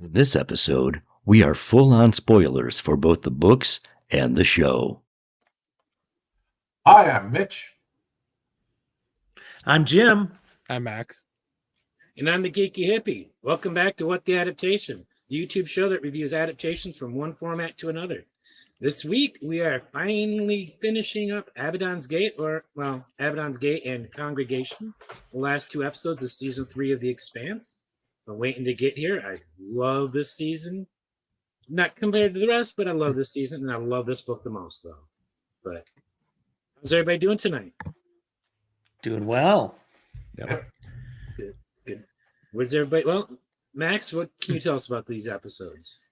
This episode, we are full on spoilers for both the books and the show. Hi, I'm Mitch. I'm Jim. I'm Max. And I'm the Geeky Hippie. Welcome back to What the Adaptation, the YouTube show that reviews adaptations from one format to another. This week, we are finally finishing up Abaddon's Gate and Congregation, the last two episodes of Season 3 of The Expanse. I'm waiting to get here. I love this season. Not compared to the rest, but I love this season, and I love this book the most, though. But how's everybody doing tonight? Doing well. Yep. Good. What's everybody? Well, Max, what can you tell us about these episodes?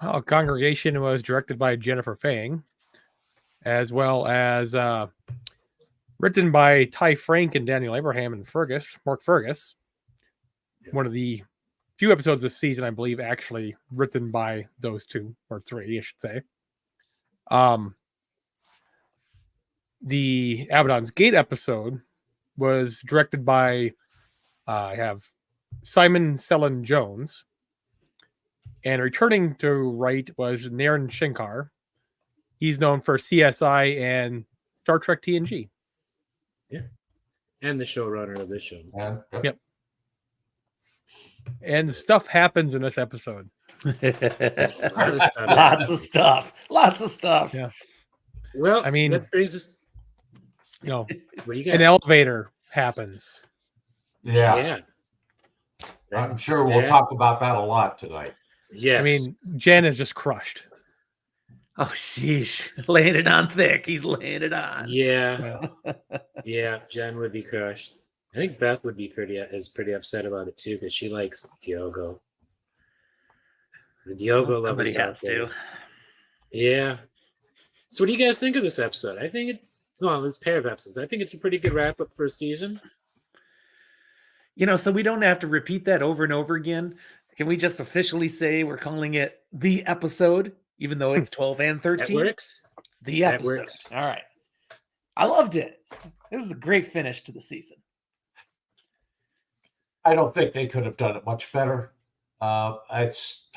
Oh, Congregation was directed by Jennifer Fang, as well as written by Ty Frank and Daniel Abraham and Mark Fergus. One of the few episodes this season, I believe, actually written by those two, or three, I should say. The Abaddon's Gate episode was directed by I have Simon Sellen Jones, and returning to write was Naren Shankar. He's known for CSI and Star Trek TNG. Yeah, and the showrunner of this show. Yep. And stuff happens in this episode. Lots of stuff. Yeah. Well, I mean, that brings us. What do you got? An elevator happens. Yeah. I'm sure we'll talk about that a lot tonight. Yes. I mean, Jen is just crushed. Oh, sheesh. Laying it on thick. He's laying it on. Yeah. Yeah, Jen would be crushed. I think Beth would be pretty upset about it too, because she likes Diogo. The Diogo Somebody lovers has out there. to. Yeah. So what do you guys think of this episode? I think this pair of episodes. I think it's a pretty good wrap up for a season. So we don't have to repeat that over and over again. Can we just officially say we're calling it the episode, even though it's 12 and 13? That works. It's the episode. That works. All right. I loved it. It was a great finish to the season. I don't think they could have done it much better. It's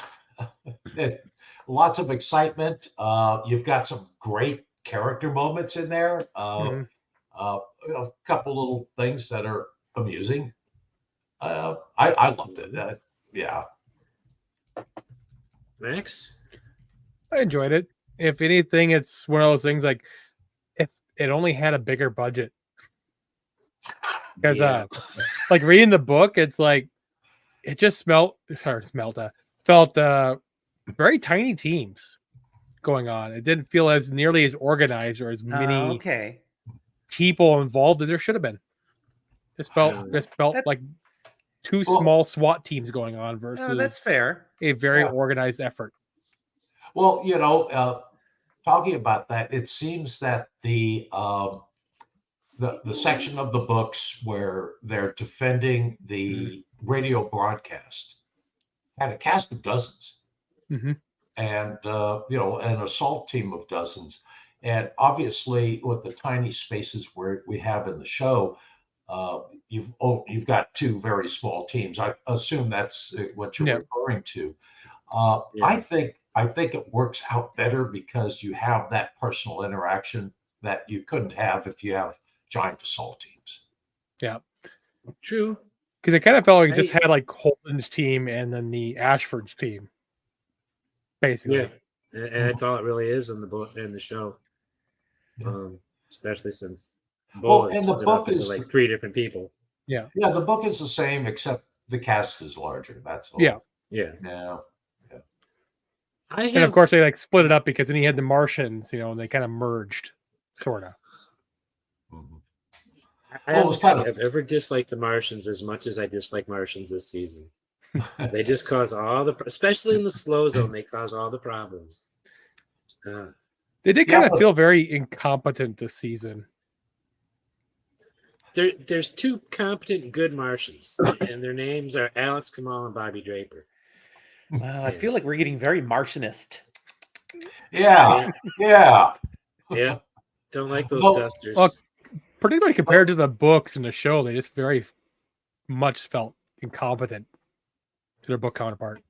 lots of excitement. You've got some great character moments in there. A couple little things that are amusing. I loved it. Yeah. Max? I enjoyed it. If anything, it's one of those things like if it only had a bigger budget. Because like reading the book, it's like it just felt very tiny teams going on. It didn't feel as nearly as organized or as many people involved as there should have been. This felt like two small SWAT teams going on versus that's fair. A very organized effort. Well, talking about that, it seems that the section of the books where they're defending the radio broadcast had a cast of dozens, and an assault team of dozens, and obviously with the tiny spaces where we have in the show, you've got two very small teams. I assume that's what you're referring to. I think it works out better because you have that personal interaction that you couldn't have if you have giant assault teams. Yeah, true. Because it kind of felt like it just had like Holden's team and then the Ashford's team, basically. Yeah, and that's all it really is in the book and the show. Especially since and the book is like three different people. Yeah, the book is the same except the cast is larger. That's all. Yeah. And of course they like split it up because then he had the Martians, and they kind of merged, sort of. I don't think I've ever disliked the Martians as much as I dislike Martians this season. They just cause especially in the slow zone, they cause all the problems. They did kind of feel very incompetent this season. There's two competent, good Martians, and their names are Alex Kamal and Bobby Draper. I feel like we're getting very Martianist. Yeah. Don't like those dusters. Well, particularly compared to the books and the show, they just very much felt incompetent to their book counterpart.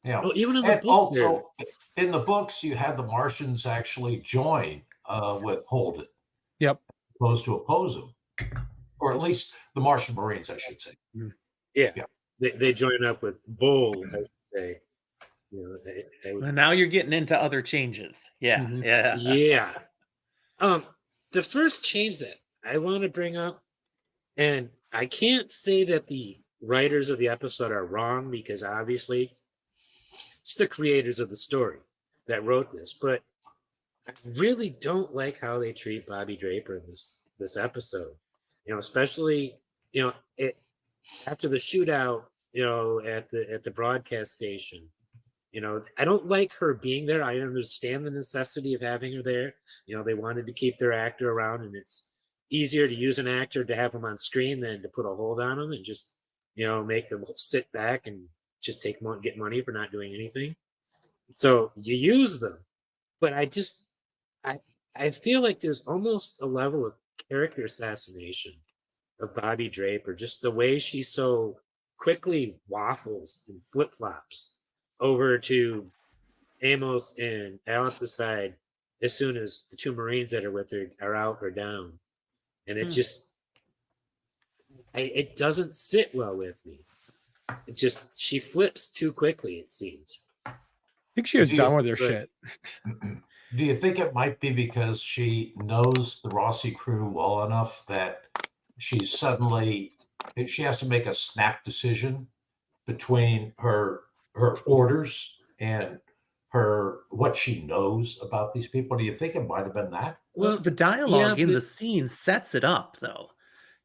Yeah. Oh, even in the And book, also in the books, you have the Martians actually join with Holden, Yep. opposed to oppose him, or at least the Martian Marines, I should say. yeah, Yeah. they join up with Bull, I should say. You know, Well, now you're getting into other changes. Yeah, Mhm. yeah. yeah. The first change that I want to bring up, and I can't say that the writers of the episode are wrong because obviously it's the creators of the story that wrote this, but I really don't like how they treat Bobby Draper in this episode. You know, especially it after the shootout. You know, at the broadcast station. You know, I don't like her being there. I understand the necessity of having her there. You know, they wanted to keep their actor around, and it's easier to use an actor to have them on screen than to put a hold on them and just make them sit back and just get money for not doing anything. So you use them, but I I feel like there's almost a level of character assassination of Bobby Draper, just the way she so quickly waffles and flip flops over to Amos and Alex's side as soon as the two Marines that are with her are out or down. And it just it doesn't sit well with me. It just she flips too quickly, it seems. I think she was Do done you- with her but- shit. Do you think it might be because she knows the Rossi crew well enough that she has to make a snap decision between her orders and what she knows about these people? Do you think it might have been that? Well, the dialogue yeah, in but- the scene sets it up, though.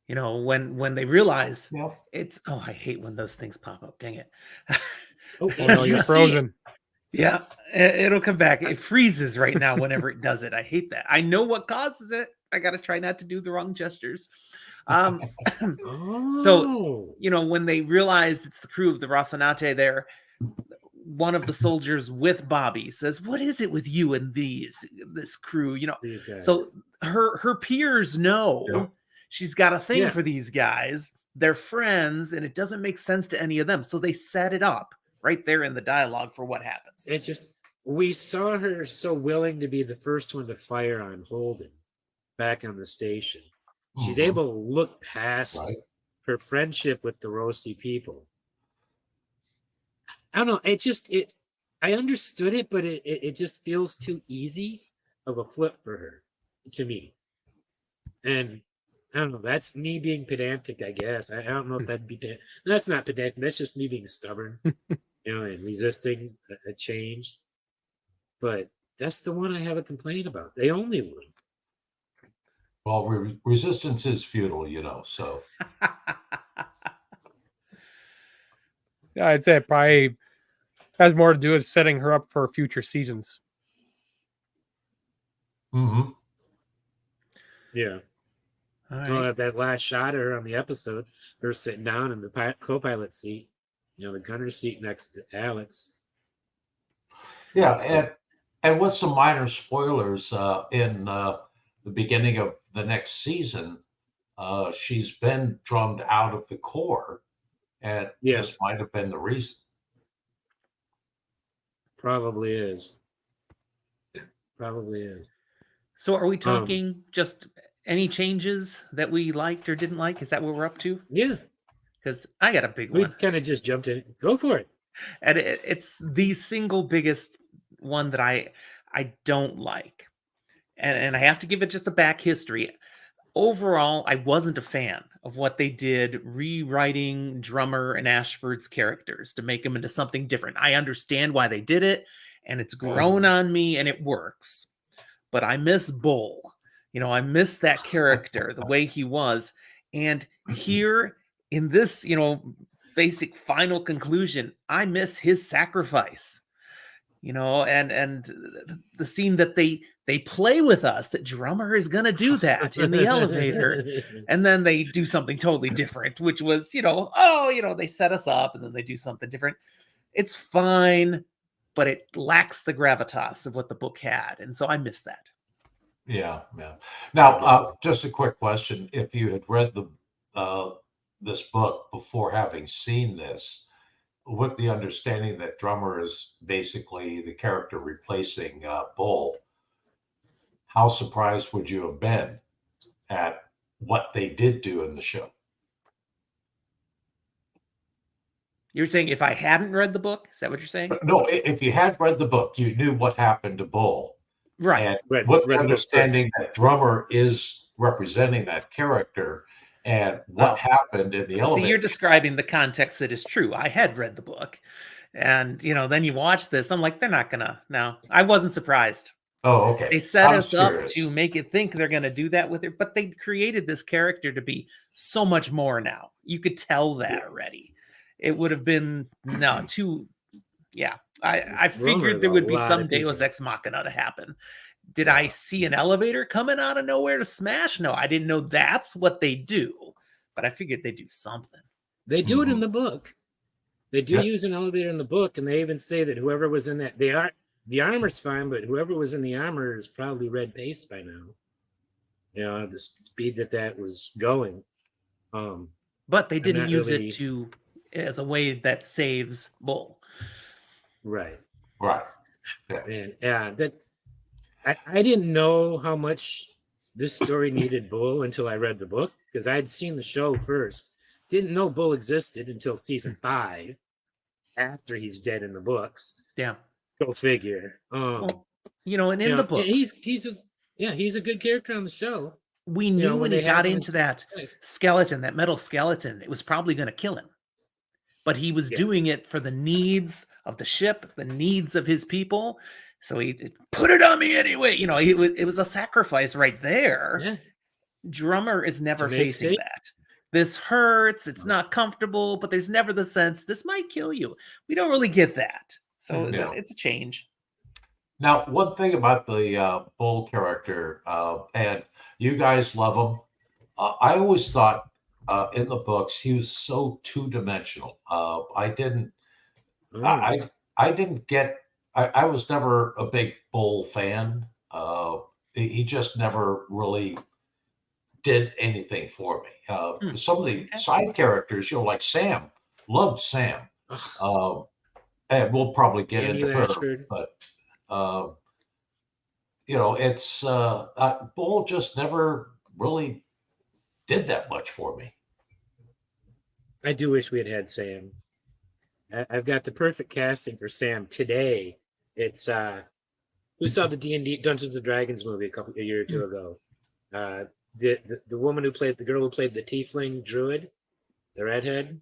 You know, when they realize Yeah. it's I hate when those things pop up. Dang it. Oh, Oh no, you you're see frozen. Yeah, it'll come back. It freezes right now whenever it does it. I hate that. I know what causes it. I got to try not to do the wrong gestures. Oh, So, when they realize it's the crew of the Rocinante there, one of the soldiers with Bobby says, "What is it with you and this crew?" these guys. So her peers know Yeah. she's got a thing Yeah. for these guys. They're friends, and it doesn't make sense to any of them. So they set it up right there in the dialogue for what happens. It just we saw her so willing to be the first one to fire on Holden back on the station. She's Mhm. able to look past Right. her friendship with the Rossi people. I don't know. I understood it, but it just feels too easy of a flip for her to me. And I don't know. That's me being pedantic, I guess. I don't know if that'd be that's not pedantic. That's just me being stubborn, and resisting a change. But that's the one I have a complaint about. The only one. Well, resistance is futile, so. Yeah, I'd say it probably has more to do with setting her up for future seasons. Mhm. Yeah. All right. Oh, that last shot of her on the episode, her sitting down in the co-pilot seat, the gunner seat next to Alex. Yeah, So- and with some minor spoilers, in the beginning of the next season, she's been drummed out of the Corps, and Yeah. this might have been the reason. Probably is. Probably is. So are we talking just any changes that we liked or didn't like? Is that what we're up to? Yeah. Because I got a big We one. kind of just jumped in. Go for it. And it's the single biggest one that I don't like. And I have to give it just a back history. Overall, I wasn't a fan of what they did rewriting Drummer and Ashford's characters to make them into something different. I understand why they did it, and it's grown on me, and it works. But I miss Bull. I miss that character, the way he was. And here in this, basic final conclusion, I miss his sacrifice. And the scene that they play with us, that Drummer is going to do that in the elevator, and then they do something totally different, which was, they set us up and then they do something different. It's fine, but it lacks the gravitas of what the book had. And so I miss that. Yeah. Now, just a quick question: if you had read this book before having seen this, with the understanding that Drummer is basically the character replacing Bull, how surprised would you have been at what they did do in the show? You're saying if I hadn't read the book, is that what you're saying? No, if you had read the book, you knew what happened to Bull. Right. And Read with the the book understanding first. that Drummer is representing that character and what happened in the elevator. See, you're describing the context that is true. I had read the book. And, then you watch this. I'm like, they're not going to. No, I wasn't surprised. Oh, okay. They set I'm us up curious. to make it think they're going to do that with it. But they created this character to be so much more now. You could tell that already. It would have been, too. Yeah. I figured there would be some Deus Ex Machina to happen. Did I see an elevator coming out of nowhere to smash? No, I didn't know that's what they do, but I figured they'd do something. They do it in the book. They do use an elevator in the book, and they even say that whoever was in that, the armor's fine, but whoever was in the armor is probably red paste by now. The speed that was going. But they didn't use really... it as a way that saves Bull. Right. Right. Yeah. I didn't know how much this story needed Bull until I read the book, because I'd seen the show first. Didn't know Bull existed until season 5, after he's dead in the books. Yeah. Go figure. And in the book, he's a good character on the show. We knew when he got into that skeleton, that metal skeleton, it was probably going to kill him. But he was doing it for the needs of the ship, the needs of his people. So he put it on me anyway. It was a sacrifice right there. Yeah. Drummer is never facing that. This hurts. It's not comfortable, but there's never the sense this might kill you. We don't really get that. So it's a change. Now, one thing about the Bull character, and you guys love him. I always thought in the books he was so two-dimensional. I was never a big Bull fan. He just never really did anything for me. Some of the side characters, like Sam, loved Sam. And we'll probably get into her, but it's Bull just never really did that much for me. I do wish we had Sam. I've got the perfect casting for Sam today. It's who saw the D&D Dungeons and Dragons movie a year or two ago? The woman the girl who played the tiefling druid, the redhead.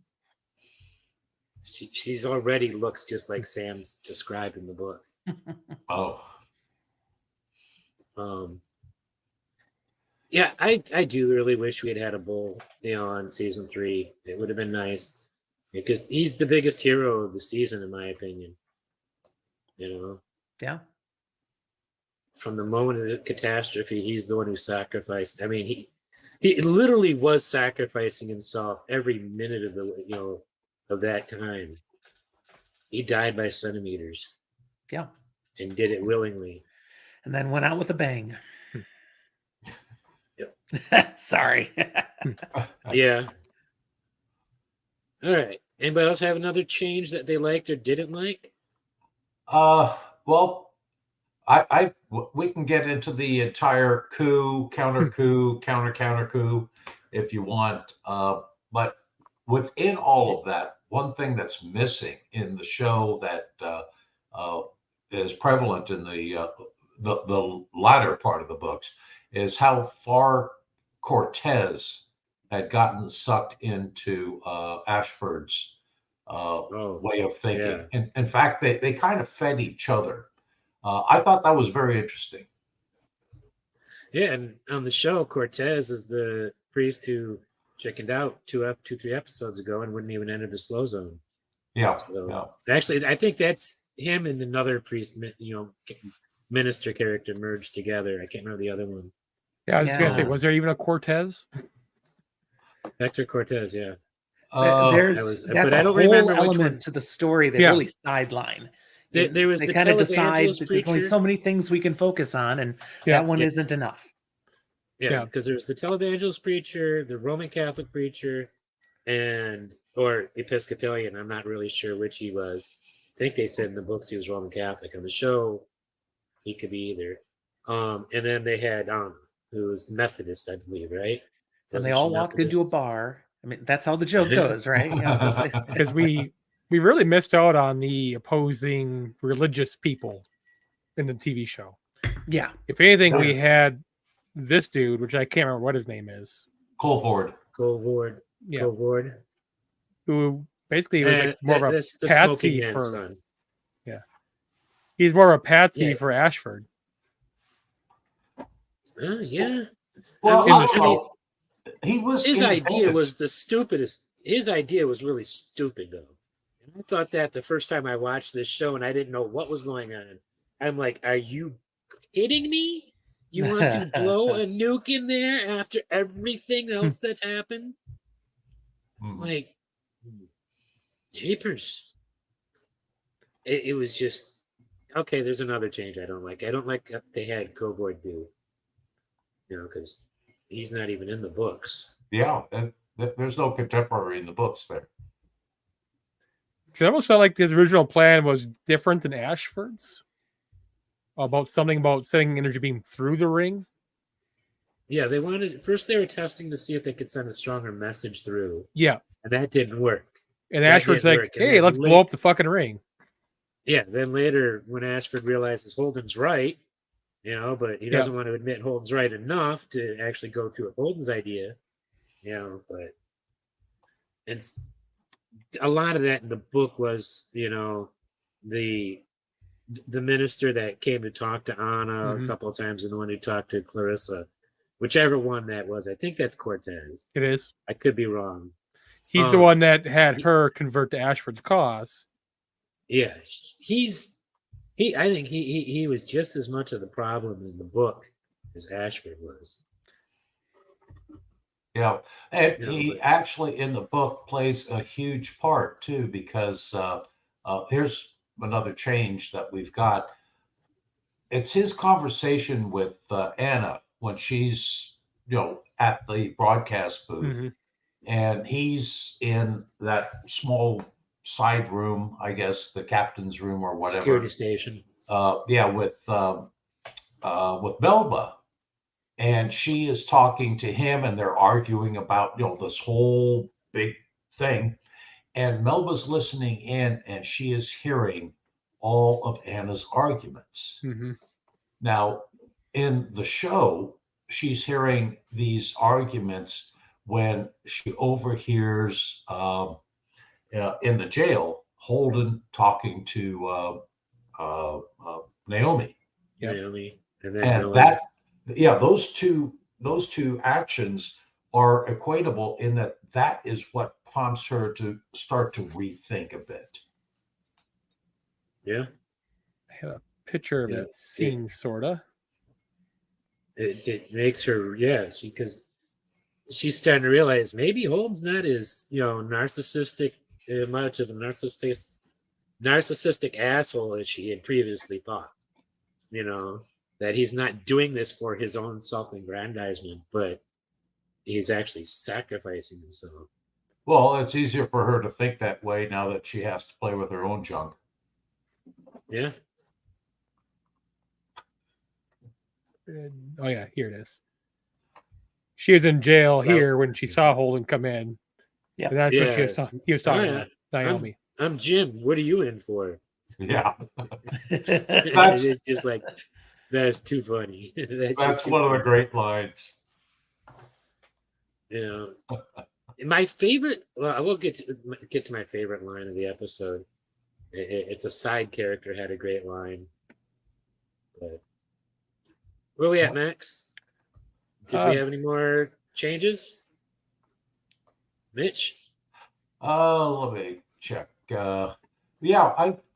She's already looks just like Sam's described in the book. Oh. Yeah, I do really wish we had a Bull, on season 3. It would have been nice, because he's the biggest hero of the season, in my opinion. Yeah. From the moment of the catastrophe, he's the one who sacrificed. I mean, he literally was sacrificing himself every minute of the of that time. He died by centimeters. Yeah. And did it willingly. And then went out with a bang. Yep. Sorry. Yeah. All right. Anybody else have another change that they liked or didn't like? Well, we can get into the entire coup, counter coup, counter coup, if you want. But within all of that, one thing that's missing in the show that is prevalent in the latter part of the books is how far Cortez had gotten sucked into Ashford's way of thinking. Yeah. And in fact, they kind of fed each other. I thought that was very interesting. Yeah, and on the show, Cortez is the priest who chickened out 3 episodes ago and wouldn't even enter the slow zone. Yeah. So, actually, I think that's him and another priest, minister character merged together. I can't remember the other one. Yeah, I was going to say, was there even a Cortez? Hector Cortez, yeah. That's a whole element to the story they really sideline. There was they the kind of decide that there's only so many things we can focus on, and that one isn't enough. Yeah, because there's the televangelist preacher, the Roman Catholic preacher, and or Episcopalian. I'm not really sure which he was. I think they said in the books he was Roman Catholic. On the show, he could be either. And then they had who was Methodist, I believe, right? And they Wasn't all she walked into a Methodist? bar. I mean, that's how the joke goes, right? Because we really missed out on the opposing religious people in the TV show. Yeah. If anything, we had this dude, which I can't remember what his name is. Colvord. Yeah. Colvord. Who basically was like more of a that's the patsy smoking man's for son. yeah. He's more of a patsy Yeah. for Ashford. Yeah. Well, In the show. he was His idea independent. was the stupidest. His idea was really stupid, though. And I thought that the first time I watched this show and I didn't know what was going on. I'm like, are you kidding me? You want to blow a nuke in there after everything else that's happened? Like, jeepers. It was just, okay, there's another change I don't like. I don't like that they had Covord do, because he's not even in the books. Yeah, and there's no contemporary in the books there. Because I almost felt like his original plan was different than Ashford's. About something about sending energy beam through the ring. Yeah, they were testing to see if they could send a stronger message through. Yeah. And that didn't work. And Ashford's like, hey, let's blow up the fucking ring. Yeah, then later when Ashford realizes Holden's right, but he doesn't want to admit Holden's right enough to actually go through with Holden's idea, but it's a lot of that in the book was, the minister that came to talk to Anna a couple of times and the one who talked to Clarissa, whichever one that was. I think that's Cortez. It is. I could be wrong. He's the one that had her convert to Ashford's cause. Yeah, I think he was just as much of the problem in the book as Ashford was. Yeah, and he actually in the book plays a huge part too, because here's another change that we've got. It's his conversation with Anna when she's at the broadcast booth, and he's in that small side room, I guess the captain's room or whatever, security station. With Melba, and she is talking to him, and they're arguing about this whole big thing. And Melba's listening in, and she is hearing all of Anna's arguments. Now, in the show, she's hearing these arguments when she overhears in the jail Holden talking to Naomi. Naomi, and those two actions are equatable in that is what prompts her to start to rethink a bit. Yeah. I have a picture of that scene, sorta. It makes her, because she's starting to realize maybe Holden's not as, narcissistic, much of a narcissistic asshole as she had previously thought. That he's not doing this for his own self-aggrandizement, but he's actually sacrificing himself. Well, it's easier for her to think that way now that she has to play with her own junk. Yeah. Oh yeah, here it is. She was in jail here when she saw Holden come in. Yeah, and that's what he was talking about Naomi. I'm Jim. What are you in for? Yeah, it's just like that's too funny. That's one of the great lines. My favorite. Well, I will get to my favorite line of the episode. It's a side character had a great line. But where are we at, Max? Did we have any more changes? Mitch? Let me check. I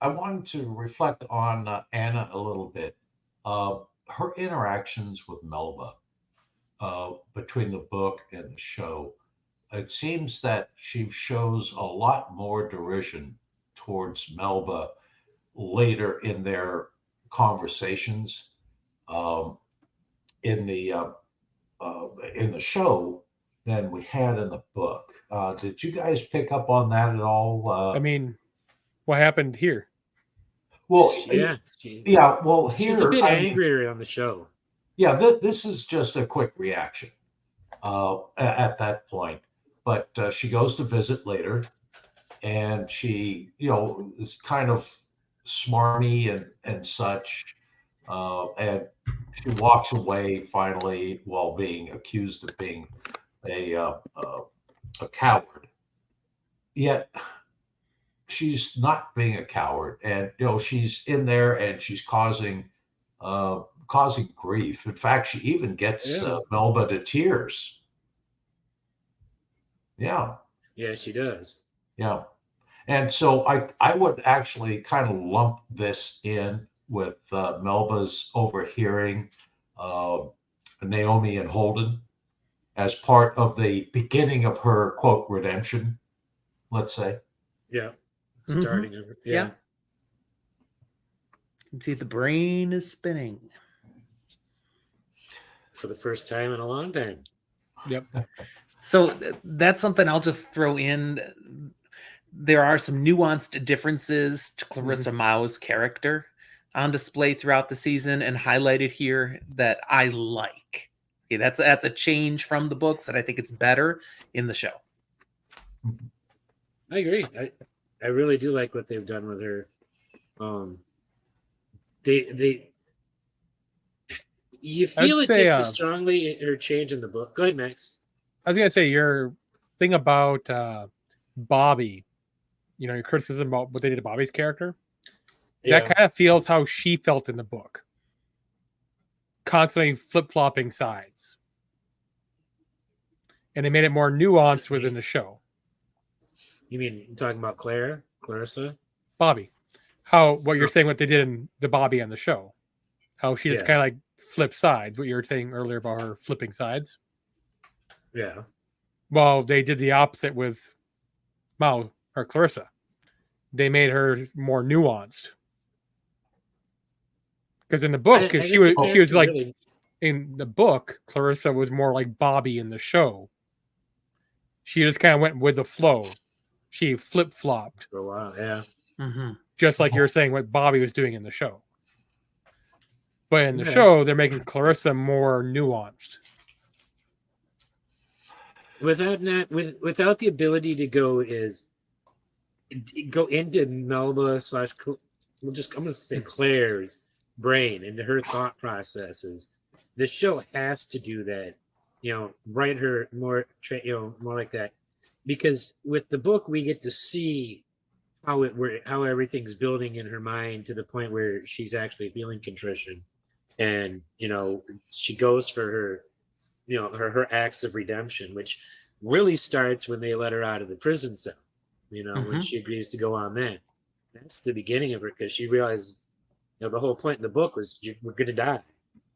wanted to reflect on Anna a little bit. Her interactions with Melba between the book and the show, it seems that she shows a lot more derision towards Melba later in their conversations. In the show, than we had in the book. Did you guys pick up on that at all? I mean, what happened here? Well, Yeah, yeah. Well, she's a here, bit I mean, angrier on the show. yeah, this is just a quick reaction at that point. But she goes to visit later, and she, is kind of smarmy and such, and she walks away finally while being accused of being a coward. Yet she's not being a coward, and she's in there and she's causing grief. In fact, she even gets Yeah. Melba to tears. Yeah, Yeah, she does. yeah. And so I would actually kind of lump this in with Melba's overhearing uh, Naomi and Holden as part of the beginning of her, quote, redemption, let's say. Yeah. Mhm. Starting over. Yeah. Yeah. You can see the brain is spinning. For the first time in a long time. Yep. So that's something I'll just throw in. There are some nuanced differences to Clarissa Mao's character on display throughout the season and highlighted here that I like. Okay, that's a change from the books, and I think it's better in the show. I agree. I really do like what they've done with her. They you feel I'd it say, just as strongly in her change in the book. Go ahead, Max. I was gonna say your thing about Bobby, your criticism about what they did to Bobby's character. That kind of feels how she felt in the book. Constantly flip-flopping sides. And they made it more nuanced within the show. You mean you're talking about Clarissa? Bobby. What you're saying, what they did in the Bobby on the show. How she just kind of like flipped sides, what you were saying earlier about her flipping sides. Yeah. Well, they did the opposite with Mao or Clarissa. They made her more nuanced. Because in the book, she was like really... in the book, Clarissa was more like Bobby in the show. She just kind of went with the flow. She flip flopped. For a while, yeah. Mm-hmm. Just like you were saying, what Bobby was doing in the show. But in the show, they're making Clarissa more nuanced. Without the ability to go into Melba / I'm gonna say Claire's brain, into her thought processes. The show has to do that, write her more, more like that, because with the book we get to see how everything's building in her mind to the point where she's actually feeling contrition, and she goes for her, her acts of redemption, which really starts when they let her out of the prison cell. When she agrees to go on that. That's the beginning of her, because she realized, the whole point in the book was we're going to die,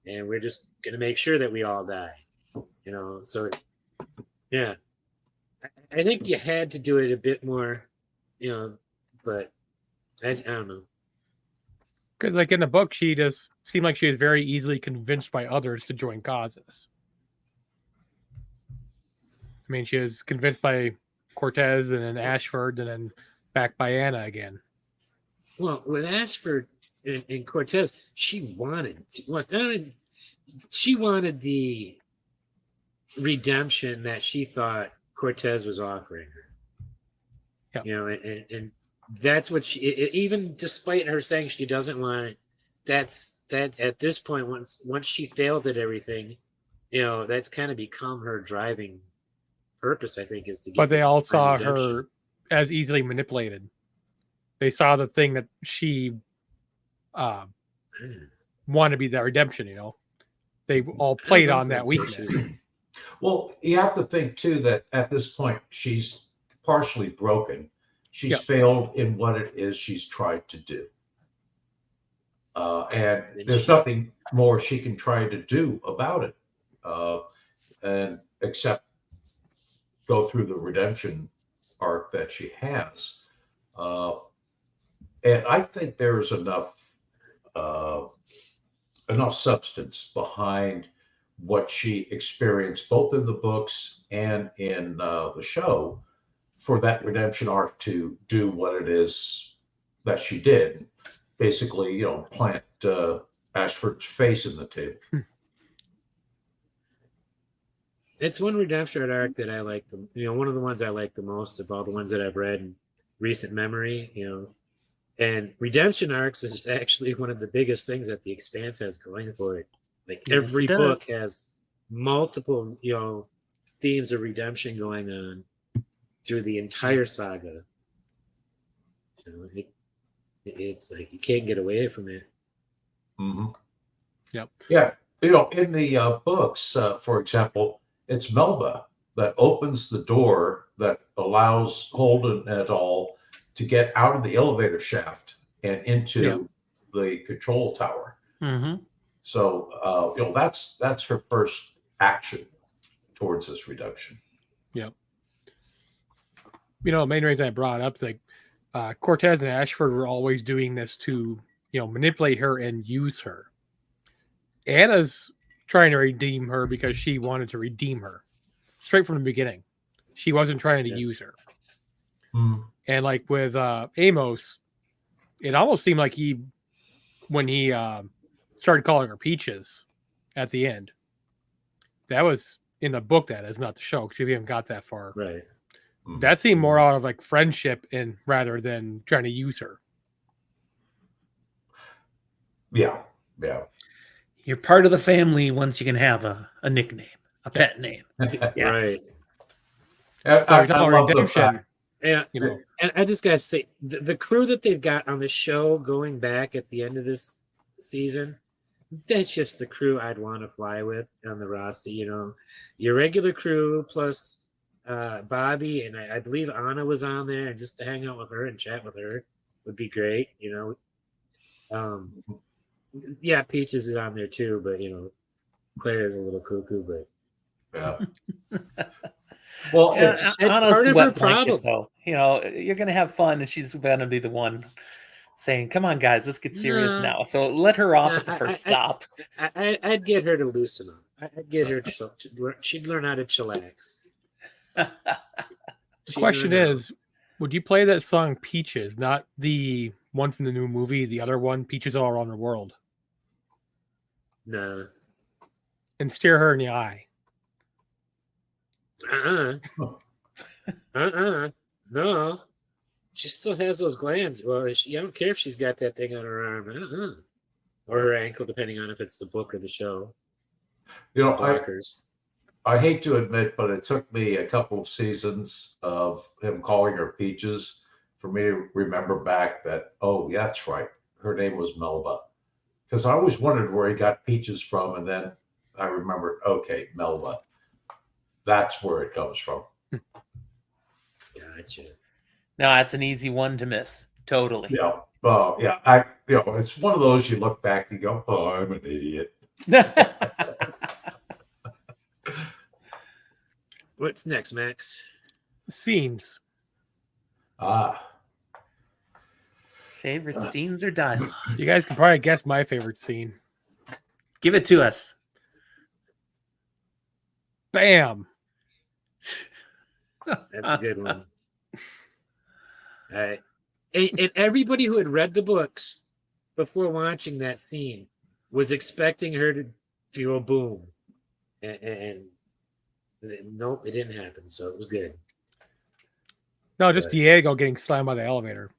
and we're just going to make sure that we all die. So yeah, I think you had to do it a bit more, but I don't know. Because like in the book, she just seemed like she was very easily convinced by others to join causes. I mean, she was convinced by Cortez and then Ashford and then back by Anna again. Well, with Ashford and Cortez, she wanted the redemption that she thought Cortez was offering her. Yep. And that's what she, even despite her saying she doesn't want it, that at this point, once she failed at everything, that's kind of become her driving purpose, I think, is to get. But they all saw her as easily manipulated. They saw the thing that she wanted to be that redemption. They all played on that weakness. Well, you have to think too that at this point she's partially broken. She's failed in what it is she's tried to do, and there's nothing more she can try to do about it, and except go through the redemption arc that she has. And I think there's enough substance behind what she experienced both in the books and in the show for that redemption arc to do what it is that she did. Basically, plant Ashford's face in the table. It's one redemption arc that I like. One of the ones I like the most of all the ones that I've read in recent memory. And redemption arcs is actually one of the biggest things that the Expanse has going for it. Like Yes, every it does. book has multiple, themes of redemption going on through the entire saga. It's like you can't get away from it. Mm-hmm. Yep. Yeah. In the books, for example, it's Melba that opens the door that allows Holden et al. To get out of the elevator shaft and into the control tower. Mm-hmm. So, that's her first action towards this redemption. Yep. The main reason I brought it up is like Cortez and Ashford were always doing this to, manipulate her and use her. Anna's trying to redeem her because she wanted to redeem her straight from the beginning. She wasn't trying to use her. Mm. And like with Amos, it almost seemed like when he started calling her Peaches at the end, that was in the book, that is not the show, because we haven't got that far. Right. Mm. That seemed more out of like friendship and rather than trying to use her. Yeah. You're part of the family once you can have a nickname, a pet name. Yeah. Right. And So I you're talking love about the redemption. fact, Yeah. You know, And I just gotta say, the crew that they've got on the show going back at the end of this season, that's just the crew I'd want to fly with on the roster. Your regular crew plus Bobby, and I believe Anna was on there, and just to hang out with her and chat with her would be great. Yeah, Peaches is on there too, but Claire is a little cuckoo, but yeah. Well, Yeah, it's it's Anna's part the of her wet blanket, problem. though. You're gonna have fun, and she's gonna be the one saying, "Come on, guys, let's get serious No. now." So let her off No, at the first stop. I'd get her to loosen up. I'd get her she'd learn how to chillax. the question is, would you play that song Peaches, not the one from the new movie, the other one, Peaches All Around the World, No. and stare her in the eye? No. She still has those glands. Well, I don't care if she's got that thing on her arm. Or her ankle, depending on if it's the book or the show. Blockers. I hate to admit, but it took me a couple of seasons of him calling her Peaches for me to remember back that, oh, yeah, that's right. Her name was Melba. Because I always wondered where he got Peaches from. And then I remembered, okay, Melba. That's where it comes from. Gotcha. No, that's an easy one to miss. Totally. Yeah. Yeah. It's one of those you look back and go, oh, I'm an idiot. What's next, Max? Scenes. Favorite scenes or dialogue? You guys can probably guess my favorite scene. Give it to us. Bam. That's a good one. And everybody who had read the books before watching that scene was expecting her to go boom. And nope, it didn't happen. So it was good. No, just Diego getting slammed by the elevator.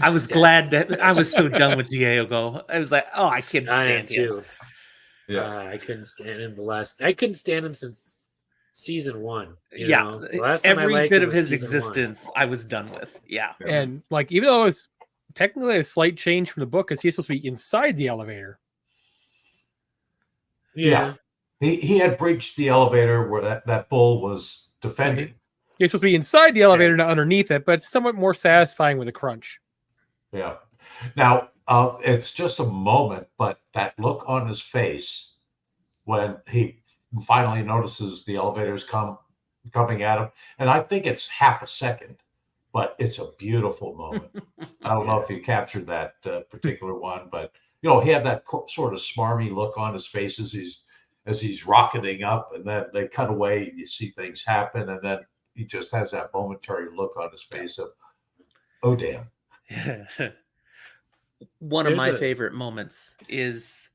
I was glad that I was so done with Diego. I was like, oh, I couldn't stand him. Too. Yeah, I couldn't stand him I couldn't stand him since season 1. The last time every bit of his existence, I was done with. Yeah, and like even though it was technically a slight change from the book, because he's supposed to be inside the elevator. Yeah. He had breached the elevator where that bull was defending. He's supposed to be inside the elevator, not underneath it, but it's somewhat more satisfying with a crunch. Yeah. Now, it's just a moment, but that look on his face when he finally notices the elevators coming at him, and I think it's half a second, but it's a beautiful moment. I don't know if you captured that particular one, but he had that sort of smarmy look on his face as as he's rocketing up, and then they cut away, and you see things happen, and then he just has that momentary look on his face of, oh damn. One of my favorite moments is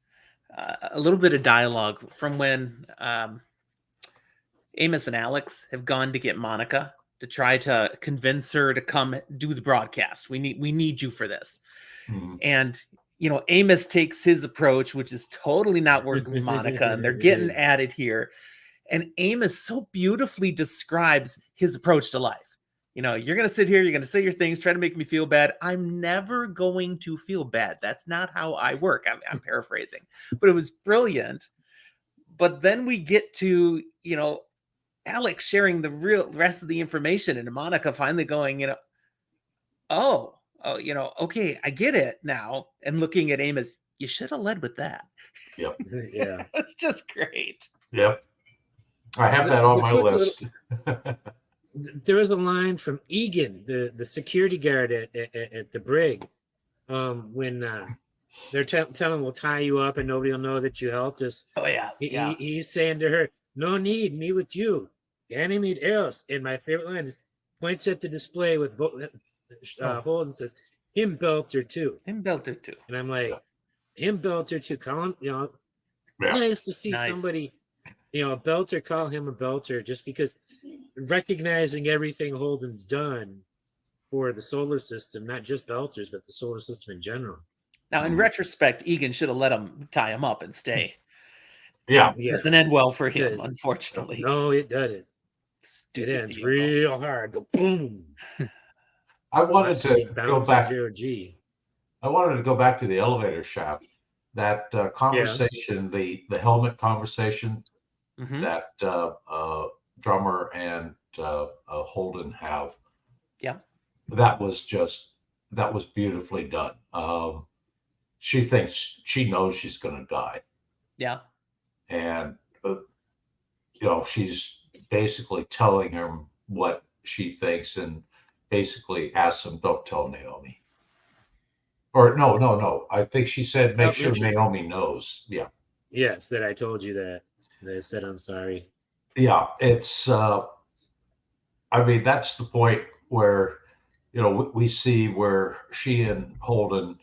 a little bit of dialogue from when Amos and Alex have gone to get Monica to try to convince her to come do the broadcast. We need you for this. Mm-hmm. And Amos takes his approach, which is totally not working with Monica, and they're getting at it here. And Amos so beautifully describes his approach to life. You're going to sit here, you're going to say your things, try to make me feel bad. I'm never going to feel bad. That's not how I work. I'm paraphrasing, but it was brilliant. But then we get to, Alex sharing the rest of the information, and Monica finally going, okay, I get it now. And looking at Amos, you should have led with that. Yep. Yeah. It's just great. Yep. I have that on my list. There was a line from Egan, the security guard at the brig, when they're telling him, we'll tie you up and nobody will know that you helped us. Oh, yeah. He's saying to her, no need, me with you. Ganymede Eros. And my favorite line is, points at the display with Holden says, him belter too. Him belter too. And I'm like, him belter too. Call him, nice to see somebody, a belter, call him a belter, just because recognizing everything Holden's done for the solar system, not just belters, but the solar system in general. Now, in retrospect, Egan should have let him tie him up and stay. Yeah. It doesn't end well for him, unfortunately. No, it doesn't. It ends real hard. Go boom. I wanted to go back. Zero-G. I wanted to go back to the elevator shaft. That conversation, the helmet conversation that Drummer and Holden have. Yeah. That was beautifully done. She knows she's going to die. Yeah. And, she's basically telling him what she thinks and basically asks him, don't tell Naomi. Or no. I think she said, make sure Naomi knows. Yeah. Yes, that I told you that. They said, I'm sorry. Yeah, it's, that's the point where, we see where she and Holden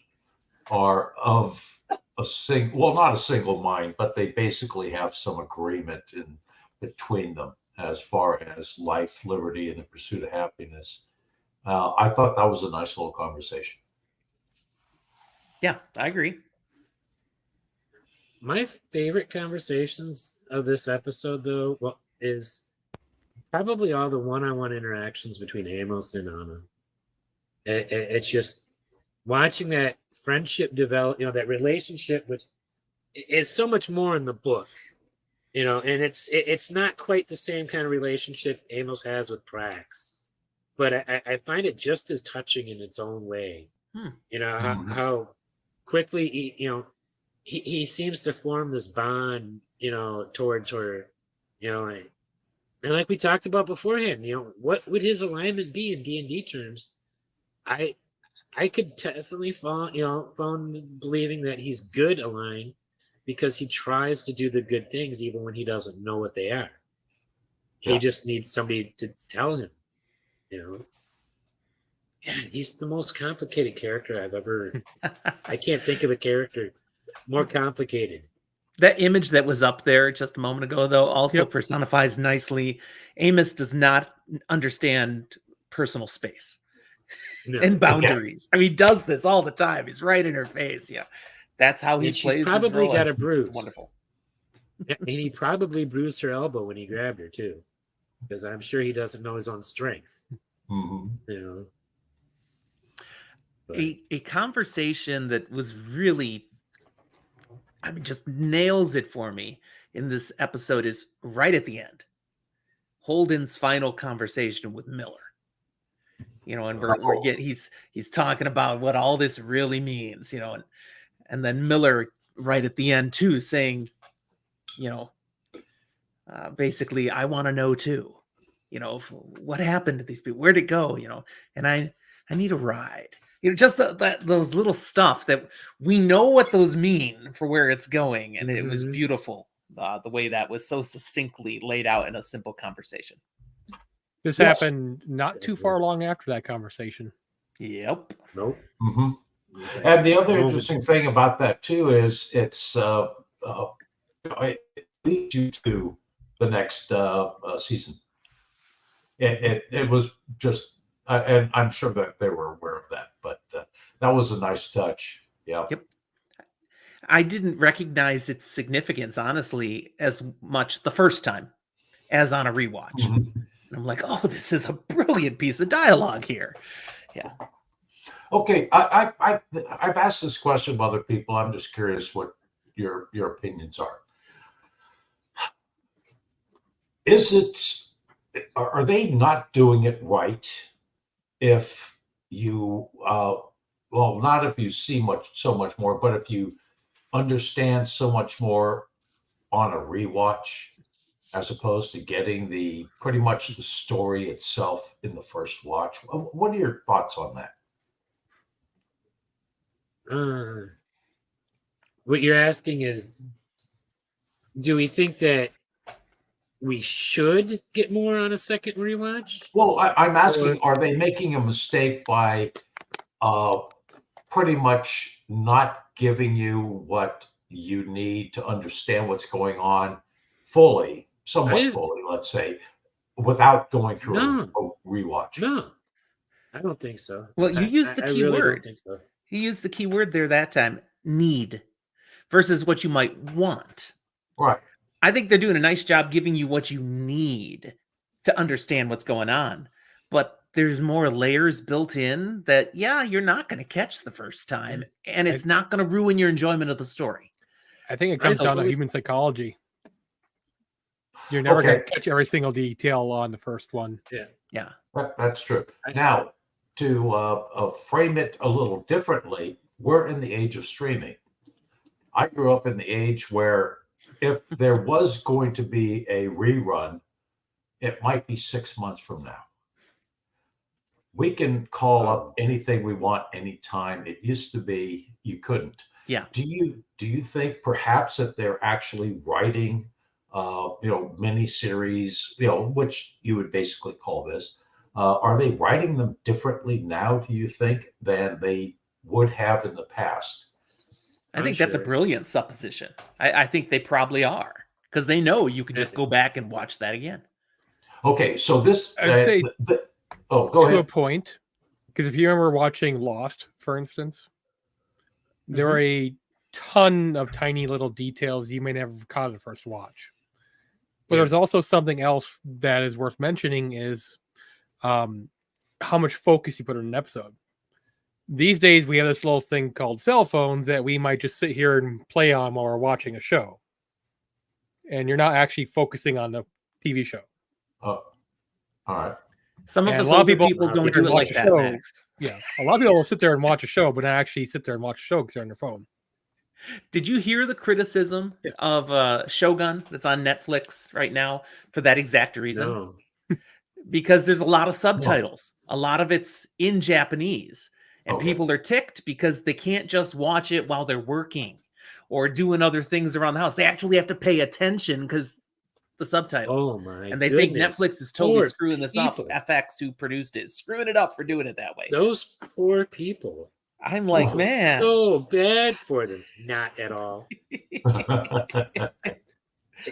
are of not a single mind, but they basically have some agreement in between them as far as life, liberty, and the pursuit of happiness. I thought that was a nice little conversation. Yeah, I agree. My favorite conversations of this episode, though, is probably all the one-on-one interactions between Amos and Anna. It's just watching that friendship develop, that relationship, which is so much more in the book, and it's not quite the same kind of relationship Amos has with Prax, but I find it just as touching in its own way. How quickly he seems to form this bond, towards her, and like we talked about beforehand, what would his alignment be in D&D terms? I could definitely fall believing that he's good aligned because he tries to do the good things even when he doesn't know what they are. Yeah. He just needs somebody to tell him, Yeah, he's the most complicated character I've ever. I can't think of a character more complicated. That image that was up there just a moment ago, though, also personifies nicely. Amos does not understand personal space and boundaries. I mean, he does this all the time. He's right in her face. Yeah, that's how he plays. She's probably his role. got a bruise. It's wonderful. And he probably bruised her elbow when he grabbed her too, because I'm sure he doesn't know his own strength. Mm-hmm. A conversation that was really, just nails it for me in this episode is right at the end. Holden's final conversation with Miller. And he's talking about what all this really means, and then Miller right at the end too, saying, basically, I want to know too, what happened to these people, where'd it go, and I need a ride. Just those little stuff that we know what those mean for where it's going. And it was beautiful the way that was so succinctly laid out in a simple conversation. This Yes. happened not too far long after that conversation. Yep. Nope. Mm-hmm. It's like And the other moments. interesting thing about that too is it leads you to the next season. It was just, and I'm sure that they were aware of that, but that was a nice touch. Yeah. Yep. I didn't recognize its significance, honestly, as much the first time as on a rewatch. Mhm. And I'm like, oh, this is a brilliant piece of dialogue here. Yeah. Okay, I've asked this question of other people. I'm just curious what your opinions are. Are they not doing it right if you well, not if you see so much more, but if you understand so much more on a rewatch as opposed to getting pretty much the story itself in the first watch? What are your thoughts on that? What you're asking is, do we think that we should get more on a second rewatch? Well, I'm asking, are they making a mistake by pretty much not giving you what you need to understand what's going on somewhat fully, let's say, without going through a rewatch? No, I don't think so. Well, you used the key really word. don't think so. You used the key word there that time, need, versus what you might want. Right. I think they're doing a nice job giving you what you need to understand what's going on. But there's more layers built in that, yeah, you're not going to catch the first time. And it's not going to ruin your enjoyment of the story. I think it comes down to human psychology. You're never going to catch every single detail on the first one. Yeah. That's true. Now, to frame it a little differently, we're in the age of streaming. I grew up in the age where if there was going to be a rerun, it might be 6 months from now. We can call up anything we want anytime. It used to be you couldn't. Yeah. Do you think perhaps that they're actually writing miniseries, which you would basically call this? Are they writing them differently now, do you think, than they would have in the past? I think that's a brilliant supposition. I think they probably are, because they know you can just go back and watch that again. Okay, so this I'd say go to ahead. a point, because if you remember watching Lost, for instance, there are a ton of tiny little details you may never have caught in the first watch. But there's also something else that is worth mentioning is how much focus you put in an episode. These days, we have this little thing called cell phones that we might just sit here and play on while we're watching a show. And you're not actually focusing on the TV show. All right. Some of us older people don't do it like that, Max. Yeah. A lot of people will sit there and watch a show, but not actually sit there and watch a show because they're on their phone. Did you hear the criticism of Shogun that's on Netflix right now for that exact reason? No. Because there's a lot of subtitles. A lot of it's in Japanese. And people are ticked because they can't just watch it while they're working or doing other things around the house. They actually have to pay attention because the subtitles. Oh my! And they think Netflix is totally screwing this up. FX, who produced it, is screwing it up for doing it that way. Those poor people. I'm like, man, so bad for them. Not at all.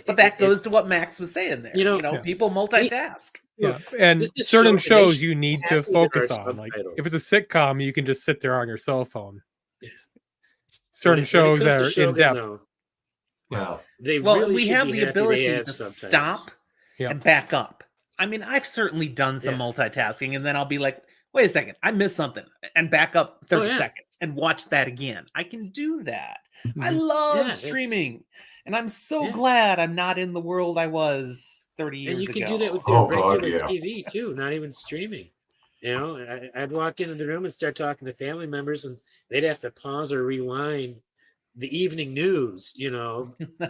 But that goes to what Max was saying there. People multitask. Yeah, and certain shows you need to focus on. Like if it's a sitcom, you can just sit there on your cell phone. Certain shows that are in depth. Wow. We have the ability to stop and back up. I mean, I've certainly done some multitasking, and then I'll be like, wait a second, I missed something, and back up 30 seconds and watch that again. I can do that. I love streaming, and I'm so glad I'm not in the world I was 30 years ago. And you can do that with your regular TV too, not even streaming. I'd walk into the room and start talking to family members, and they'd have to pause or rewind the evening news,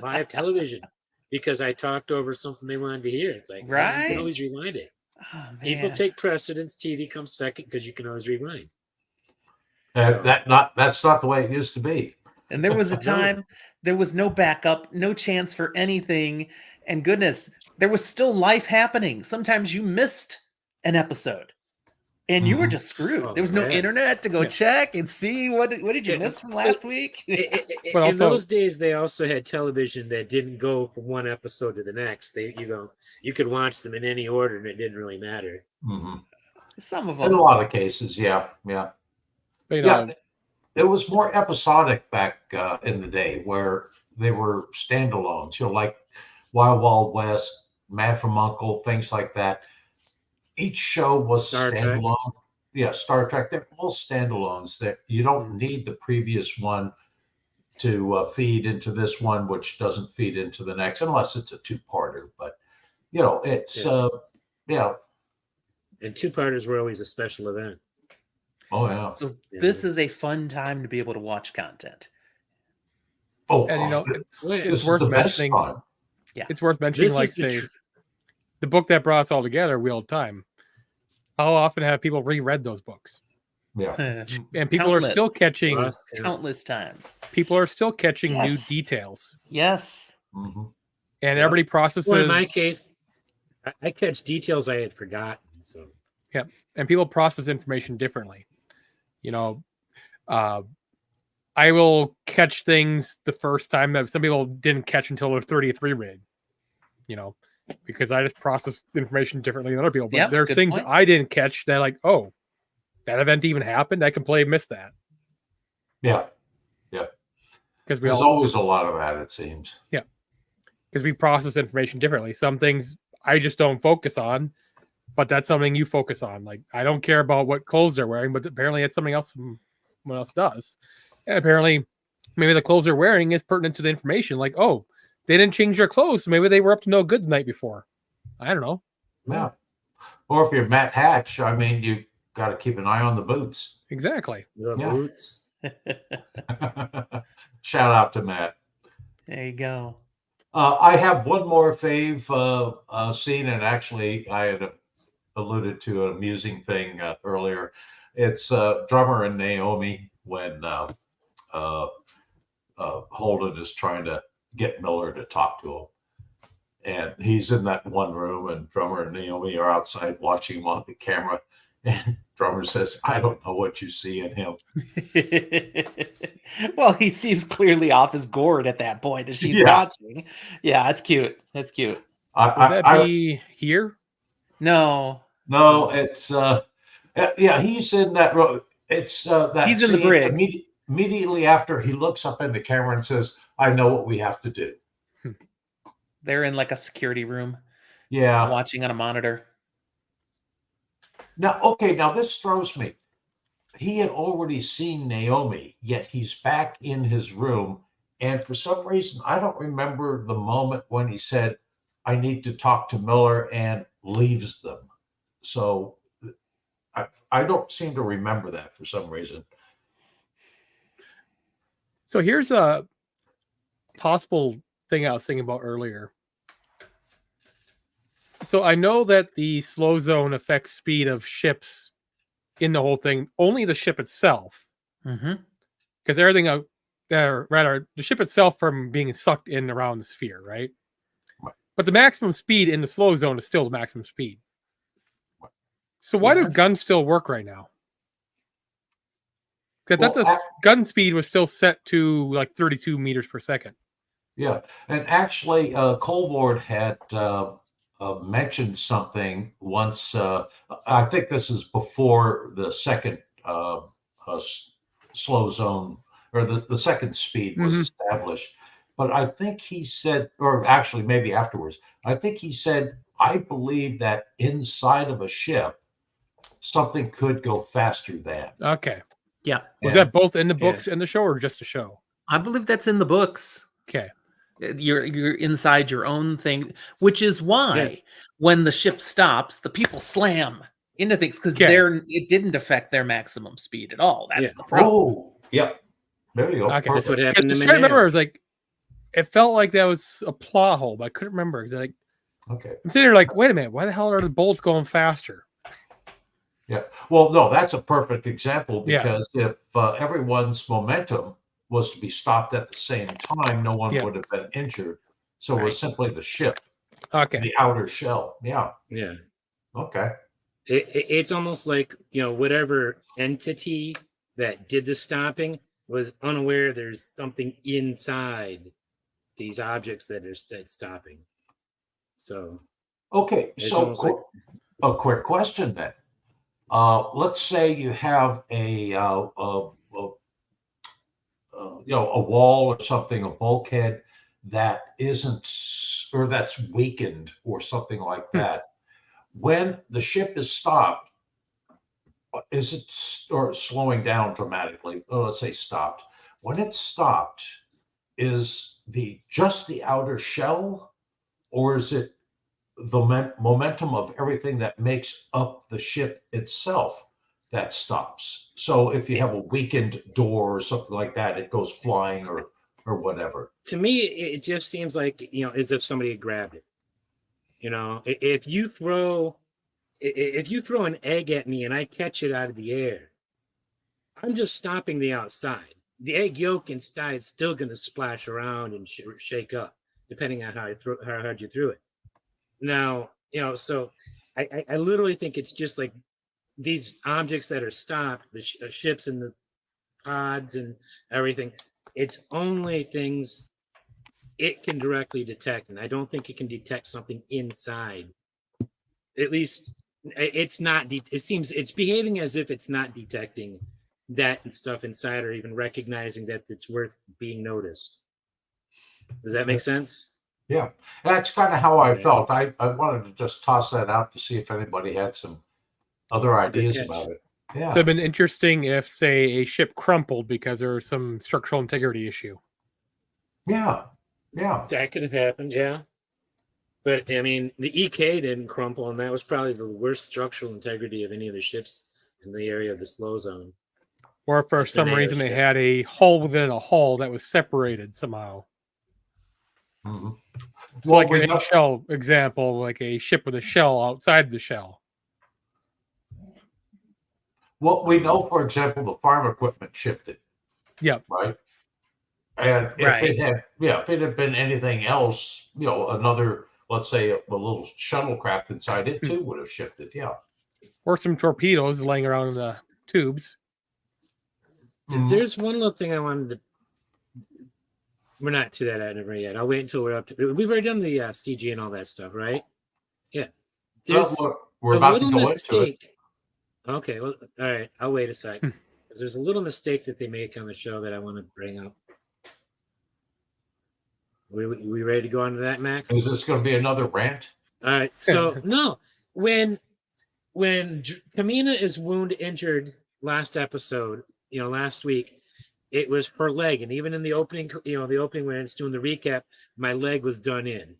live television, because I talked over something they wanted to hear. It's like, you can always rewind it. Oh, people take precedence. TV comes second because you can always rewind. That's not the way it used to be. And there was a time there was no backup, no chance for anything. And goodness, there was still life happening. Sometimes you missed an episode and you were just screwed. There was no internet to go check and see what did you miss from last week? But also, in those days, they also had television that didn't go from one episode to the next. You could watch them in any order and it didn't really matter. Mm-hmm. Some of In them. a lot of cases, yeah. But, it was more episodic back in the day where they were standalones, like Wild Wild West, Man from U.N.C.L.E., things like that. Each show was standalone. Yeah, Star Trek. They're all standalones. That you don't need the previous one to feed into this one, which doesn't feed into the next, unless it's a two-parter. But it's And two-parters were always a special event. Oh yeah. So this is a fun time to be able to watch content. Oh, and it's worth mentioning. Yeah, it's worth mentioning. Like say, the book that brought us all together, Wheel of Time. How often have people reread those books? Yeah, and people are still catching countless times. People are still catching new details. Yes, and everybody processes. Well, in my case, I catch details I had forgotten. So and people process information differently. I will catch things the first time that some people didn't catch until their 30th reread. Because I just process information differently than other people. But there's things I didn't catch that that event even happened. I completely missed that. Yeah. Because there's always a lot of that, it seems. Yeah. Because we process information differently. Some things I just don't focus on, but that's something you focus on. Like, I don't care about what clothes they're wearing, but apparently it's something else someone else does. And apparently maybe the clothes they're wearing is pertinent to the information. Like, oh, they didn't change their clothes, so maybe they were up to no good the night before. I don't know. Yeah. Or if you're Matt Hatch, you got to keep an eye on the boots. Exactly. The boots. Shout out to Matt. There you go. I have one more fave scene, and actually I had alluded to an amusing thing earlier. It's Drummer and Naomi when Holden is trying to get Miller to talk to him. And he's in that one room, and Drummer and Naomi are outside watching him on the camera. And Drummer says, "I don't know what you see in him." Well, he seems clearly off his gourd at that point as she's watching. Yeah, that's cute. That's cute. Would that be here? No, it's he's in that room. It's that he's in the brig. Immediately after he looks up in the camera and says, "I know what we have to do." They're in like a security room. Yeah. Watching on a monitor. Now this throws me. He had already seen Naomi, yet he's back in his room. And for some reason, I don't remember the moment when he said, "I need to talk to Miller," and leaves them. So I don't seem to remember that for some reason. So here's a possible thing I was thinking about earlier. So I know that the slow zone affects speed of ships in the whole thing, only the ship itself. Because everything out there, rather, the ship itself from being sucked in around the sphere, right? But the maximum speed in the slow zone is still the maximum speed. So why do guns still work right now? Because I thought the gun speed was still set to like 32 meters per second. Yeah, and actually, Colvord had mentioned something once. I think this is before the second slow zone, or the second speed was established. But I think he said, or actually maybe afterwards, I think he said, "I believe that inside of a ship, something could go faster than." Okay. Yeah. Was that both in the books and the show, or just the show? I believe that's in the books. Okay. You're inside your own thing, which is why when the ship stops, the people slam into things because it didn't affect their maximum speed at all. That's the problem. Oh, yep. There you go. Okay. That's what happened to me. I remember, it was like, it felt like that was a plot hole, but I couldn't remember. Like, okay. I'm sitting there like, wait a minute, why the hell are the bolts going faster? Yeah. Well, no, that's a perfect example because if everyone's momentum was to be stopped at the same time, no one Yeah. would have been injured. So it Right. was simply the ship, Okay. the outer shell. Yeah. Yeah. Okay. It's almost like, whatever entity that did the stopping was unaware there's something inside these objects that's stopping. So Okay. it's So almost like, a quick question then. Let's say you have a wall or something, a bulkhead that isn't, or that's weakened or something like that. When the ship is stopped, is it or slowing down dramatically? Oh, let's say stopped. When it's stopped, is just the outer shell, or is it the momentum of everything that makes up the ship itself that stops? So if you have a weakened door or something like that, it goes flying or whatever. to me, it just seems like, as if somebody had grabbed it. If you throw an egg at me and I catch it out of the air, I'm just stopping the outside. The egg yolk inside is still going to splash around and shake up, depending on how hard you threw it. Now, so I literally think it's just like these objects that are stopped, the ships and the pods and everything. It's only things it can directly detect, and I don't think it can detect something inside. At least it's not. It seems it's behaving as if it's not detecting that and stuff inside, or even recognizing that it's worth being noticed. Does that make sense? Yeah, that's kind of how I Okay. felt. I wanted to just toss that out to see if anybody had some other ideas catch. about it. Yeah. So it'd been interesting if, say, a ship crumpled because there was some structural integrity issue. Yeah. That could have happened, yeah. But I mean, the EK didn't crumple, and that was probably the worst structural integrity of any of the ships in the area of the slow zone. Or if for It's an some reason they airship. had a hull within a hull that was separated somehow. Mm-hmm. So like an eggshell example, like a ship with a shell outside the shell. Well, we know, for example, the farm equipment shifted. Yep. Right. And if it had been anything else, another, let's say a little shuttlecraft inside it too would have shifted. Yeah. Or some torpedoes laying around in the tubes. There's one little thing I wanted to. We're not to that end yet. I'll wait until we're up to. We've already done the CG and all that stuff, right? Yeah. There's we're a about little to go mistake. into it. Okay. Well, all right. I'll wait a sec. There's a little mistake that they make on the show that I want to bring up. We ready to go on to that, Max? Is this going to be another rant? All right. So no, when Kamina is injured last episode, last week, it was her leg, and even in the opening, when it's doing the recap, my leg was done in,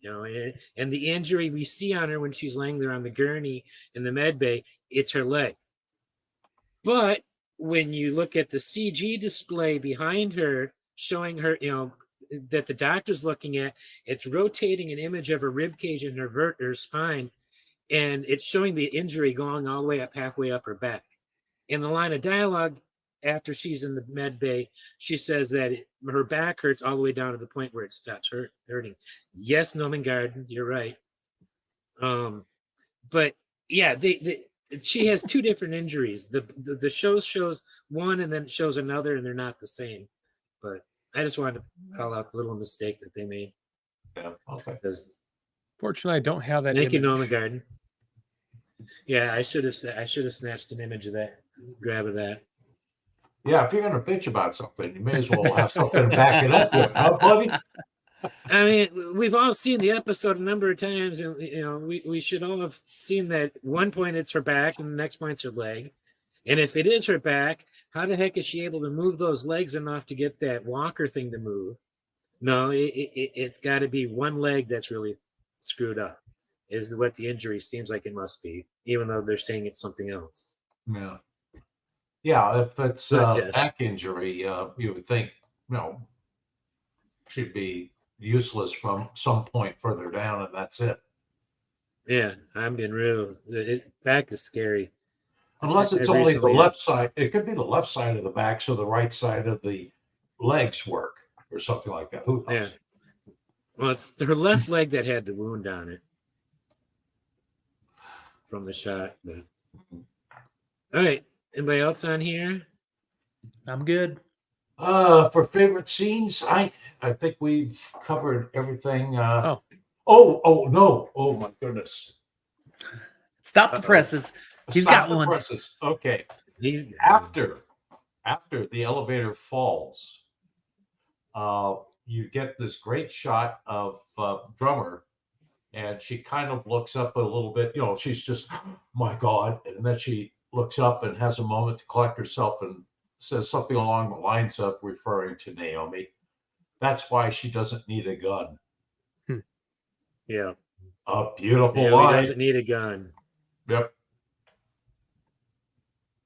and the injury we see on her when she's laying there on the gurney in the med bay, it's her leg. But when you look at the CG display behind her, showing her, that the doctor's looking at, it's rotating an image of her rib cage and her spine, and it's showing the injury going all the way up, halfway up her back. In the line of dialogue, after she's in the med bay, she says that her back hurts all the way down to the point where it stops hurting. Yes, Nomengarden, you're right. But yeah, she has two different injuries. The show shows one and then it shows another, and they're not the same. But I just wanted to call out the little mistake that they made. Yeah. Okay. Because fortunately, I don't have that. Thank image. you, Nomengarden. Yeah, I should have snatched an image of that, grab of that. Yeah, if you're going to bitch about something, you may as well have something to back it up with, huh, buddy? I mean, we've all seen the episode a number of times, and we should all have seen that one point it's her back, and the next point it's her leg. And if it is her back, how the heck is she able to move those legs enough to get that walker thing to move? No, it's got to be one leg that's really screwed up, is what the injury seems like it must be, even though they're saying it's something else. Yeah. Yeah, if it's Yes. back injury, you would think, she'd be useless from some point further down, and that's it. Yeah, I'm being real. Back is scary. Unless it's only the left side. It could be the left side of the back, so the right side of the legs work or something like that. Who knows? Yeah. Well, it's her left leg that had the wound on it from the shot. But... All right. Anybody else on here? I'm good. For favorite scenes, I think we've covered everything. Oh. Oh no! Oh my goodness! Stop the presses. He's Stop got the one. presses. Okay. He's After the elevator falls, you get this great shot of Drummer, and she kind of looks up a little bit. You know, she's just, my God, and then she looks up and has a moment to collect herself and says something along the lines of referring to Naomi. That's why she doesn't need a gun. Yeah. A beautiful Naomi line. doesn't need a gun. Yep.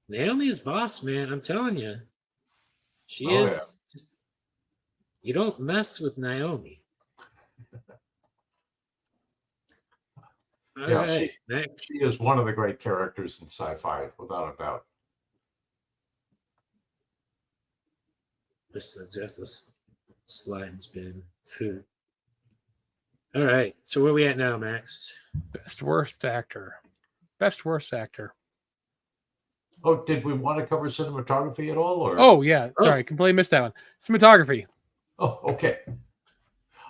Naomi's boss, man. I'm telling you. She Oh, is just, you don't mess with Naomi. All Yeah, right. Next. she is one of the great characters in sci-fi, without a doubt. This is just a slide and spin. All right. So where are we at now, Max? Best worst actor. Best worst actor. Oh, did we want to cover cinematography at all? Or Oh yeah, sorry, completely missed that one. Cinematography. Oh, okay.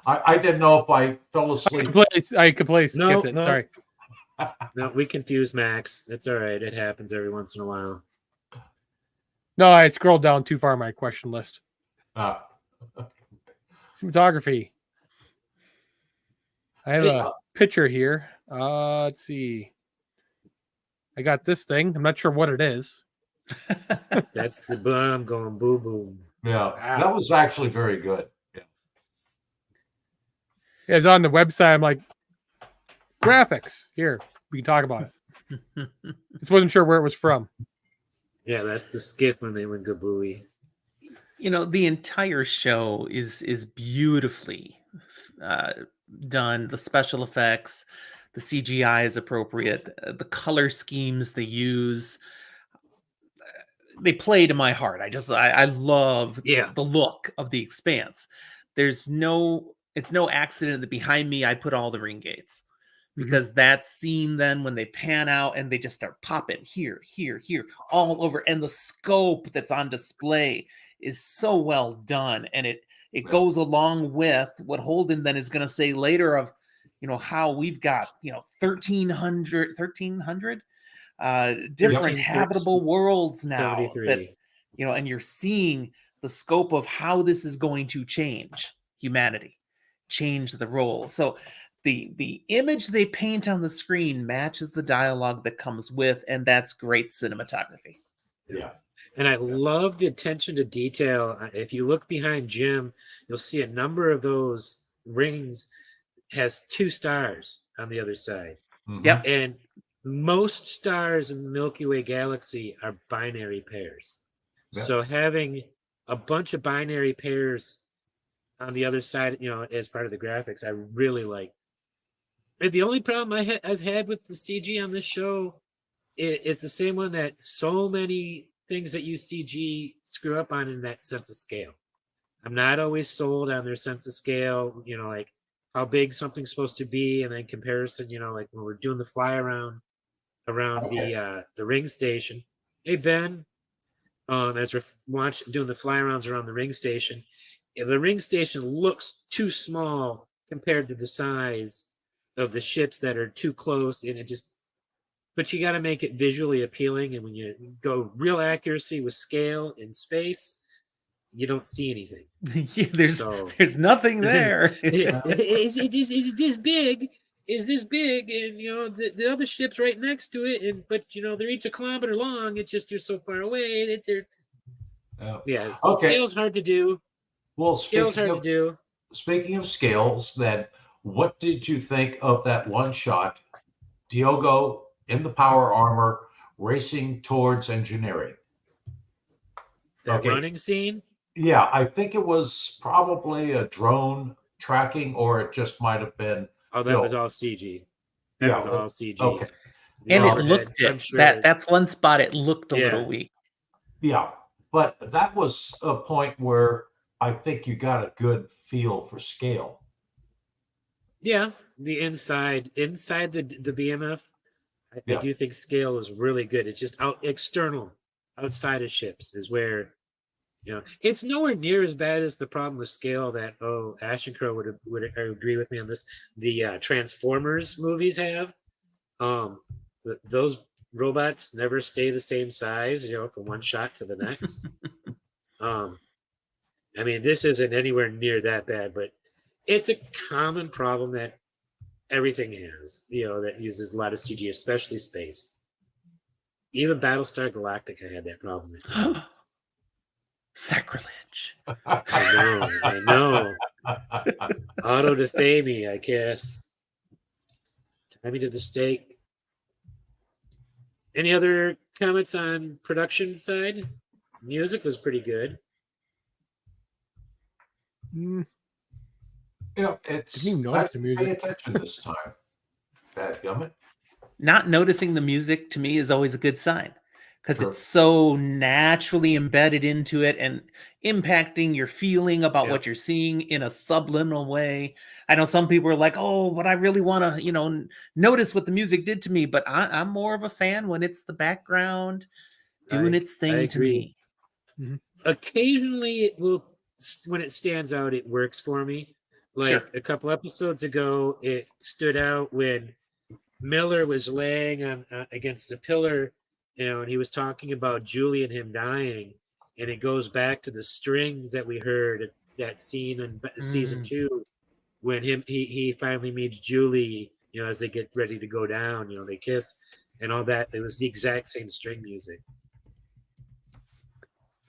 I didn't know if I fell asleep. I completely skipped it. No. Sorry. No, we confused Max. That's all right. It happens every once in a while. No, I scrolled down too far on my question list. Cinematography. I have a picture here. Let's see. I got this thing. I'm not sure what it is. That's the bomb going boom boom. Yeah, that was actually very good. Yeah. It's on the website. I'm like, graphics. Here, we can talk about it. Just wasn't sure where it was from. Yeah, that's the skiff when they went Gabooey. You know, the entire show is beautifully done. The special effects, the CGI is appropriate. The color schemes they use, they play to my heart. I love the look of the Expanse. It's no accident that behind me I put all the ring gates, because that scene then when they pan out and they just start popping here, all over, and the scope that's on display is so well done, and it goes along with what Holden then is going to say later of, you know, how we've got, you know, 1300 different habitable worlds now, 73. that, you know, and you're seeing the scope of how this is going to change humanity, change the role. So the image they paint on the screen matches the dialogue that comes with, and that's great cinematography. Yeah. And I love the attention to detail. If you look behind Jim, you'll see a number of those rings has 2 stars on the other side. Yep. And most stars in the Milky Way galaxy are binary pairs. Yeah. So having a bunch of binary pairs on the other side, you know, as part of the graphics, I really like. And the only problem I've had with the CG on this show is the same one that so many things that use CG screw up on, in that sense of scale. I'm not always sold on their sense of scale, you know, like how big something's supposed to be, and then comparison, you know, like when we're doing the fly around the ring station. Hey Ben, as we're doing the fly arounds around the ring station, the ring station looks too small compared to the size of the ships that are too close, and but you got to make it visually appealing. And when you go real accuracy with scale in space, you don't see anything. There's nothing there. Is this big? Is this big? And you know the other ship's right next to it, but you know they're each 1 kilometer long. It's just you're so far away that they're. So scale's hard to do. Well, scale's hard to do. Speaking of scales, then what did you think of that one shot, Diogo in the power armor racing towards engineering? That running scene? Yeah, I think it was probably a drone tracking, or it just might have been. Oh, that was all CG. That was all CG. Okay. And it looked it. Sure that's one spot it looked a little weak. Yeah, but that was a point where I think you got a good feel for scale. Yeah, the inside the BMF, I Yeah. do think scale is really good. It's just external, outside of ships is where, it's nowhere near as bad as the problem with scale that Ash and Crow would agree with me on this. The Transformers movies have, those robots never stay the same size, from one shot to the next. I mean, this isn't anywhere near that bad, but it's a common problem that everything has, that uses a lot of CG, especially space. Even Battlestar Galactica had that problem at times. Sacrilege. I know. Auto defame me, I guess. Tie me to the stake. Any other comments on production side? Music was pretty good. Yeah, it's. Didn't even notice the music. Pay attention this time. Bad gummit. Not noticing the music to me is always a good sign, because Sure. it's so naturally embedded into it and impacting your feeling about what you're seeing in a subliminal way. I know some people are like, oh, but I really want to, notice what the music did to me. But I'm more of a fan when it's the background doing its thing to me. Mm-hmm. Occasionally it will, when it stands out, it works for me. Like a couple episodes ago, it stood out when Miller was laying on against a pillar, and he was talking about Julie and him dying, and it goes back to the strings that we heard at that scene in season 2 when he finally meets Julie, as they get ready to go down, they kiss and all that. It was the exact same string music.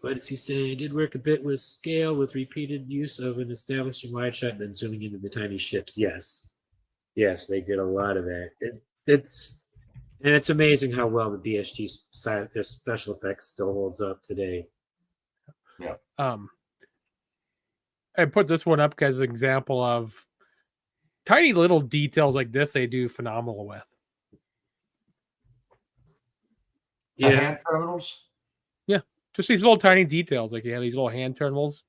What is he saying? Did work a bit with scale, with repeated use of an establishing wide shot and then zooming into the tiny ships. Yes, they did a lot of that. It's amazing how well the BSG special effects still holds up today. Yeah. I put this one up as an example of tiny little details like this they do phenomenal with. The hand terminals? Yeah. Just these little tiny details. Like you have these little hand terminals.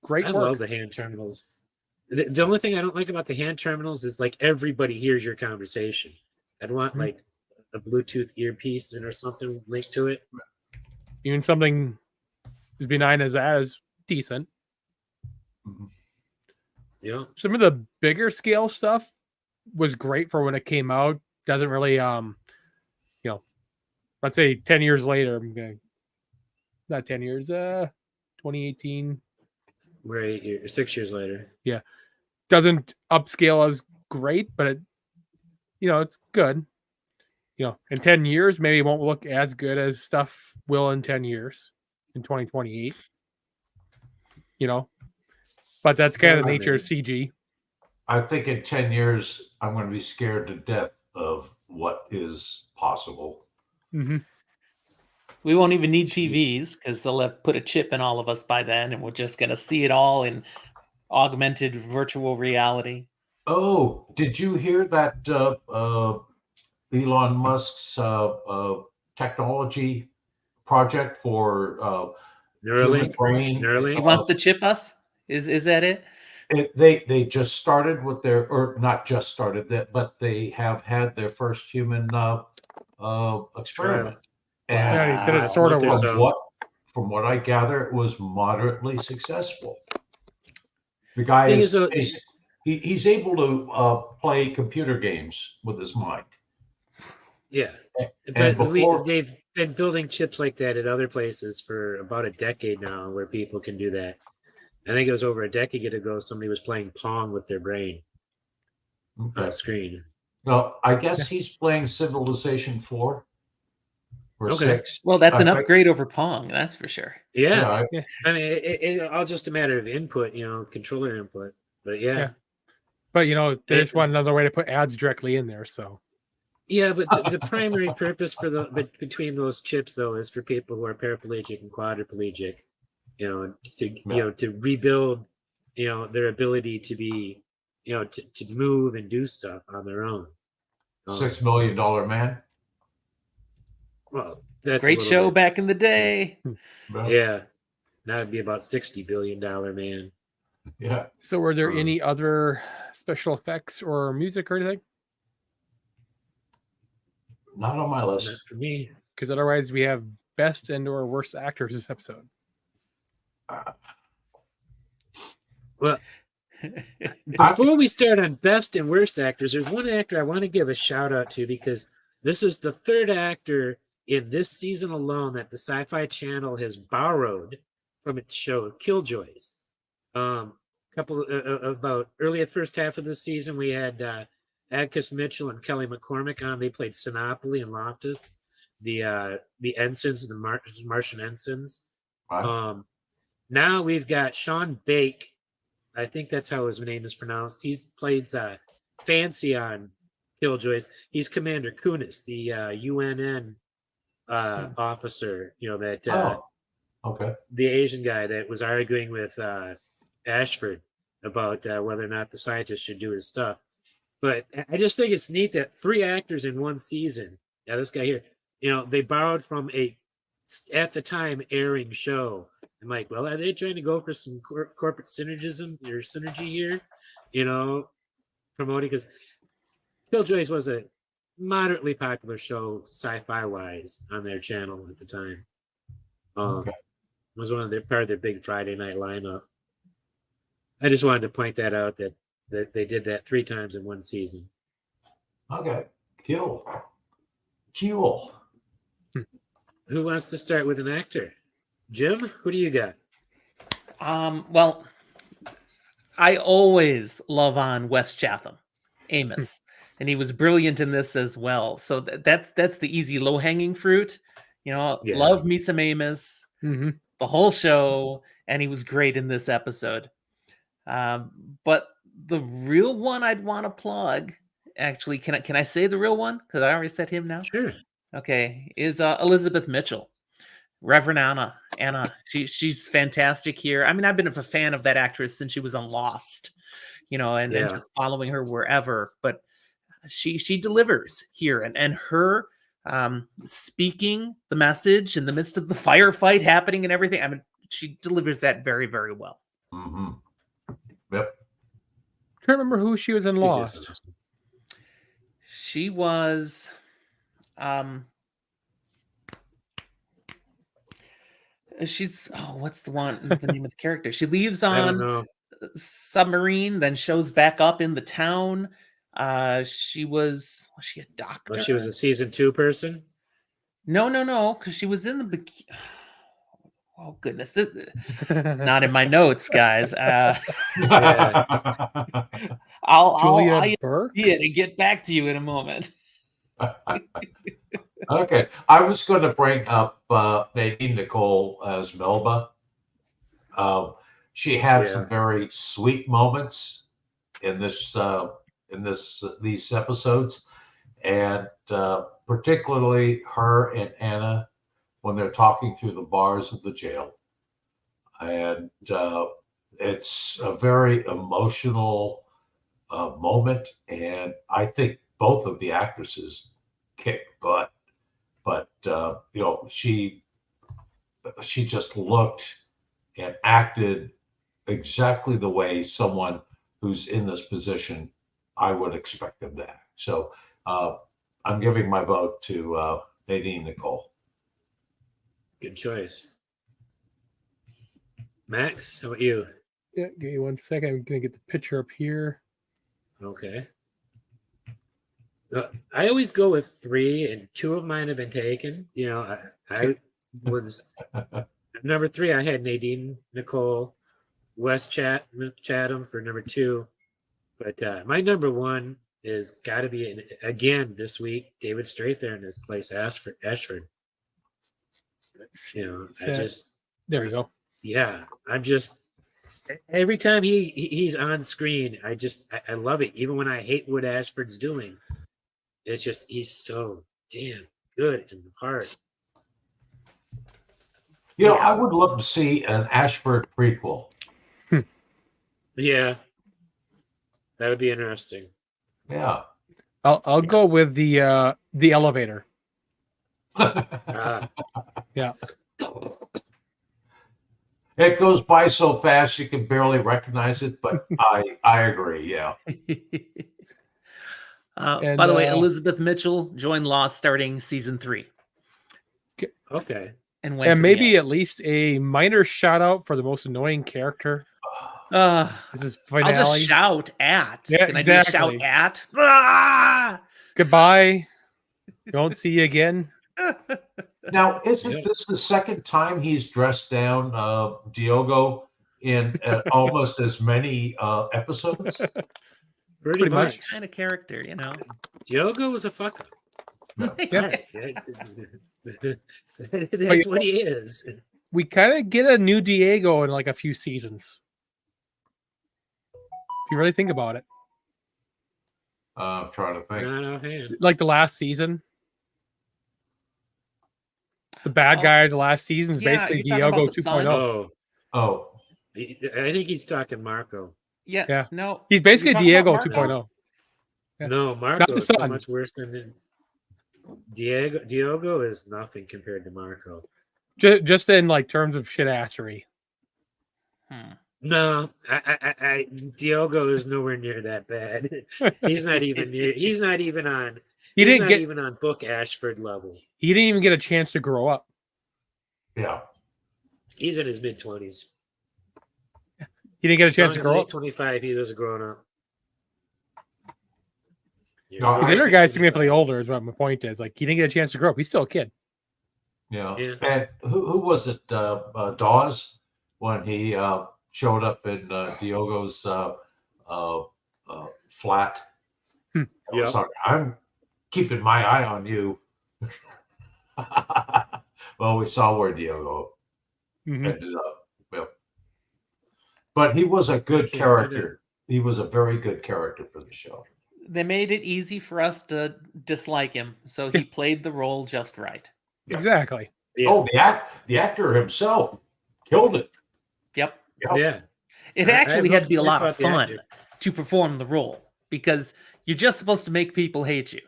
Great work. I love the hand terminals. The only thing I don't like about the hand terminals is like everybody hears your conversation. I'd want like a Bluetooth earpiece or something linked to it. Even something as benign as that is decent. Yeah. Some of the bigger scale stuff was great for when it came out. Doesn't really let's say 10 years later, not 10 years, 2018. We're 8 years, 6 years later. Yeah. Doesn't upscale as great, but it, it's good. In 10 years, maybe it won't look as good as stuff will in 10 years, in 2028. But that's kind of the nature of CG. I think in 10 years, I'm going to be scared to death of what is possible. Mm-hmm. We won't even need TVs because they'll have put a chip in all of us by then, and we're just going to see it all in augmented virtual reality. Oh, did you hear that Elon Musk's technology project for Neuralink? brain? He wants to chip us? Is that it? They just started with their, or not just started that, but they have had their first human experiment. And yeah, he said it sort of works. From what I gather, it was moderately successful. The guy he's able to play computer games with his mind. Yeah, and but they've been building chips like that at other places for about a decade now, where people can do that. I think it was over a decade ago. Somebody was playing Pong with their brain on a screen. Well, I guess he's playing Civilization 4 or 6. Well, that's an upgrade over Pong, that's for sure. Yeah. I mean, it's all just a matter of input, controller input. But yeah. But they just want another way to put ads directly in there. So. Yeah, but the primary purpose between those chips though is for people who are paraplegic and quadriplegic, to rebuild, their ability to be, to move and do stuff on their own. $6 million man. Well, that's great show back in the day. Yeah. Now it'd be about $60 billion man. Yeah. So, were there any other special effects or music or anything? Not on my Not list. for me. Because otherwise, we have best and or worst actors this episode. Well, before we start on best and worst actors, there's one actor I want to give a shout out to because this is the third actor in this season alone that the Sci-Fi Channel has borrowed from its show Killjoys. About early at first half of the season, we had Atticus Mitchell and Kelly McCormick on. They played Sinopoli and Loftus, the ensigns, the Martian ensigns. Right. Now we've got Sean Bake. I think that's how his name is pronounced. He's played Fancy on Killjoys. He's Commander Kunis, the UNN officer, that Okay. the Asian guy that was arguing with Ashford about whether or not the scientist should do his stuff. But I just think it's neat that 3 actors in one season. Yeah, this guy here, they borrowed from at the time airing show. I'm like, well, are they trying to go for some corporate synergism or synergy here? Promoting, because Killjoys was a moderately popular show sci-fi wise on their channel at the time. Okay. It was part of their big Friday night lineup. I just wanted to point that out that they did that 3 times in one season. Okay. Cool. Who wants to start with an actor? Jim, who do you got? Well, I always love on Wes Chatham, Amos, and he was brilliant in this as well. So that's the easy low hanging fruit. Love me some Amos, Mm-hmm. the whole show, and he was great in this episode. But the real one I'd want to plug, actually, can I say the real one? Because I already said him now. Sure. Okay, is Elizabeth Mitchell, Reverend Anna. She's fantastic here. I mean, I've been a fan of that actress since she was on Lost, and just following her wherever. But she delivers here, and her speaking the message in the midst of the firefight happening and everything. I mean, she delivers that very, very well. Mm-hmm. Yep. Can't remember who she was in Lost. She was she's what's the name of the character? She leaves on submarine, then shows back up in the town. Was she a doctor? Well, she was a season 2 person? No, because she was in the oh goodness, it's not in my notes, guys. I'll to get back to you in a moment. Okay, I was going to bring up Nadine Nicole as Melba. She had some very sweet moments in these episodes, and particularly her and Anna when they're talking through the bars of the jail, and it's a very emotional moment, and I think both of the actresses kick butt. But she just looked and acted exactly the way someone who's in this position I would expect them to act. So I'm giving my vote to Nadine Nicole. Good choice. Max, how about you? Yeah, give me 1 second. I'm gonna get the picture up here. Okay. I always go with 3, and 2 of mine have been taken. I was number 3. I had Nadine Nicole, Wes Chatham for number 2, but my number 1 is got to be again this week. David Strathairn in his place, Ashford. There we go. Yeah, I'm just every time he's on screen, I love it. Even when I hate what Ashford's doing. It's just he's so damn good in the part. I would love to see an Ashford prequel. Yeah, that would be interesting. Yeah, I'll go with the elevator. Yeah. It goes by so fast you can barely recognize it, but I agree. Yeah. And, By the way, Elizabeth Mitchell joined Lost starting season 3 Okay. and went and to maybe the at least a minor shout out for the most annoying character. end. This is I'll finale. just shout at. Yeah, Can I just shout exactly. at? Ah! Goodbye. Don't see you again. Now, isn't Yeah. this the second time he's dressed down Diogo in almost as many episodes? Pretty much. much. Kind of character, you know. Diogo was a fuck up. No. Sorry. That's what he is. We kind of get a new Diego in like a few seasons. If you really think about it, I'm trying to think. Not offhand. like the last season, the bad guy of the last season is Yeah, basically you're talking Diego about the son? 2.0. Oh, Oh, I think he's talking Marco. Yeah. No. He's basically You're talking Diego about Marco? 2.0. Yeah. No, Not Marco the is so son. much worse than Diogo is nothing compared to Marco. Just in like terms of shit assery. No, Diogo is nowhere near that bad. He's not even near. He's not even on. He He's didn't not get. even on Book Ashford level. He didn't even get a chance to grow up. yeah. He's in his mid-20s. He didn't get a chance to grow up. 25, he was grown up. No, Because I- the other guy's significantly older, is what my point is. Like, he didn't get a chance to grow up. He's still a kid. Yeah. Yeah. And who was it? Dawes, when he showed up in Diogo's flat. Yep. Sorry, I'm keeping my eye on you. Well, we saw where Diogo Mhm. ended up. Yep. But he was a good can't find character. He was a very good character for the show. They made it easy for us to dislike him, so he played the role just right. Yeah. Exactly. Yeah. Oh, the actor himself killed it. Yep. Yep. Yeah. It I have actually no had to be a lot of complaints about fun the actor. to perform the role because you're just supposed to make people hate you.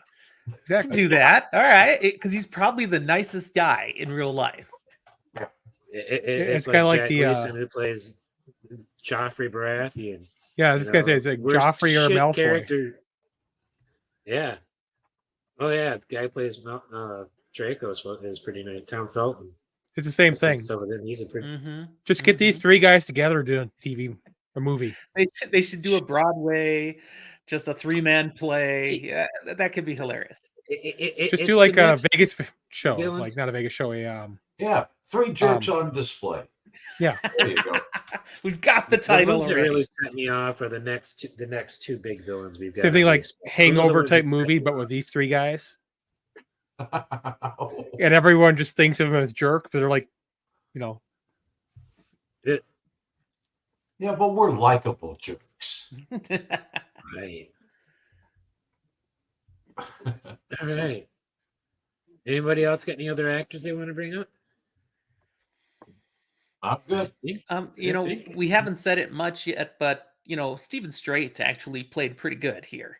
Exactly. Do that. All right. Because he's probably the nicest guy in real life. It's kinda like Jack the, Gleason who plays Joffrey Baratheon. Yeah, this guy's it's like worst Joffrey or shit Malfoy. character. Yeah. Oh yeah, the guy who plays Draco is pretty nice. Tom Felton. It's the same I've seen thing. stuff with him. He's a pretty. Mm-hmm. Just get these three guys together to do a TV or movie. They should do a Broadway, just a 3-man play. See- Yeah, that could be hilarious. Just It's do like the a next Vegas show, villains. like not a Vegas show. Yeah. 3 jerks on display. Yeah. There you go. We've got the The title ones that already. really set me off are the next two big villains we've got. Same thing on like these. Those are the Hangover ones type that movie, set but me with off. these three guys, and everyone just thinks of them as jerk, but they're like, you know, Yeah, but we're likable jerks. Right. All right. Anybody else got any other actors they want to bring up? I'm good. You know, we haven't said it much yet, but you know, Stephen Strait actually played pretty good here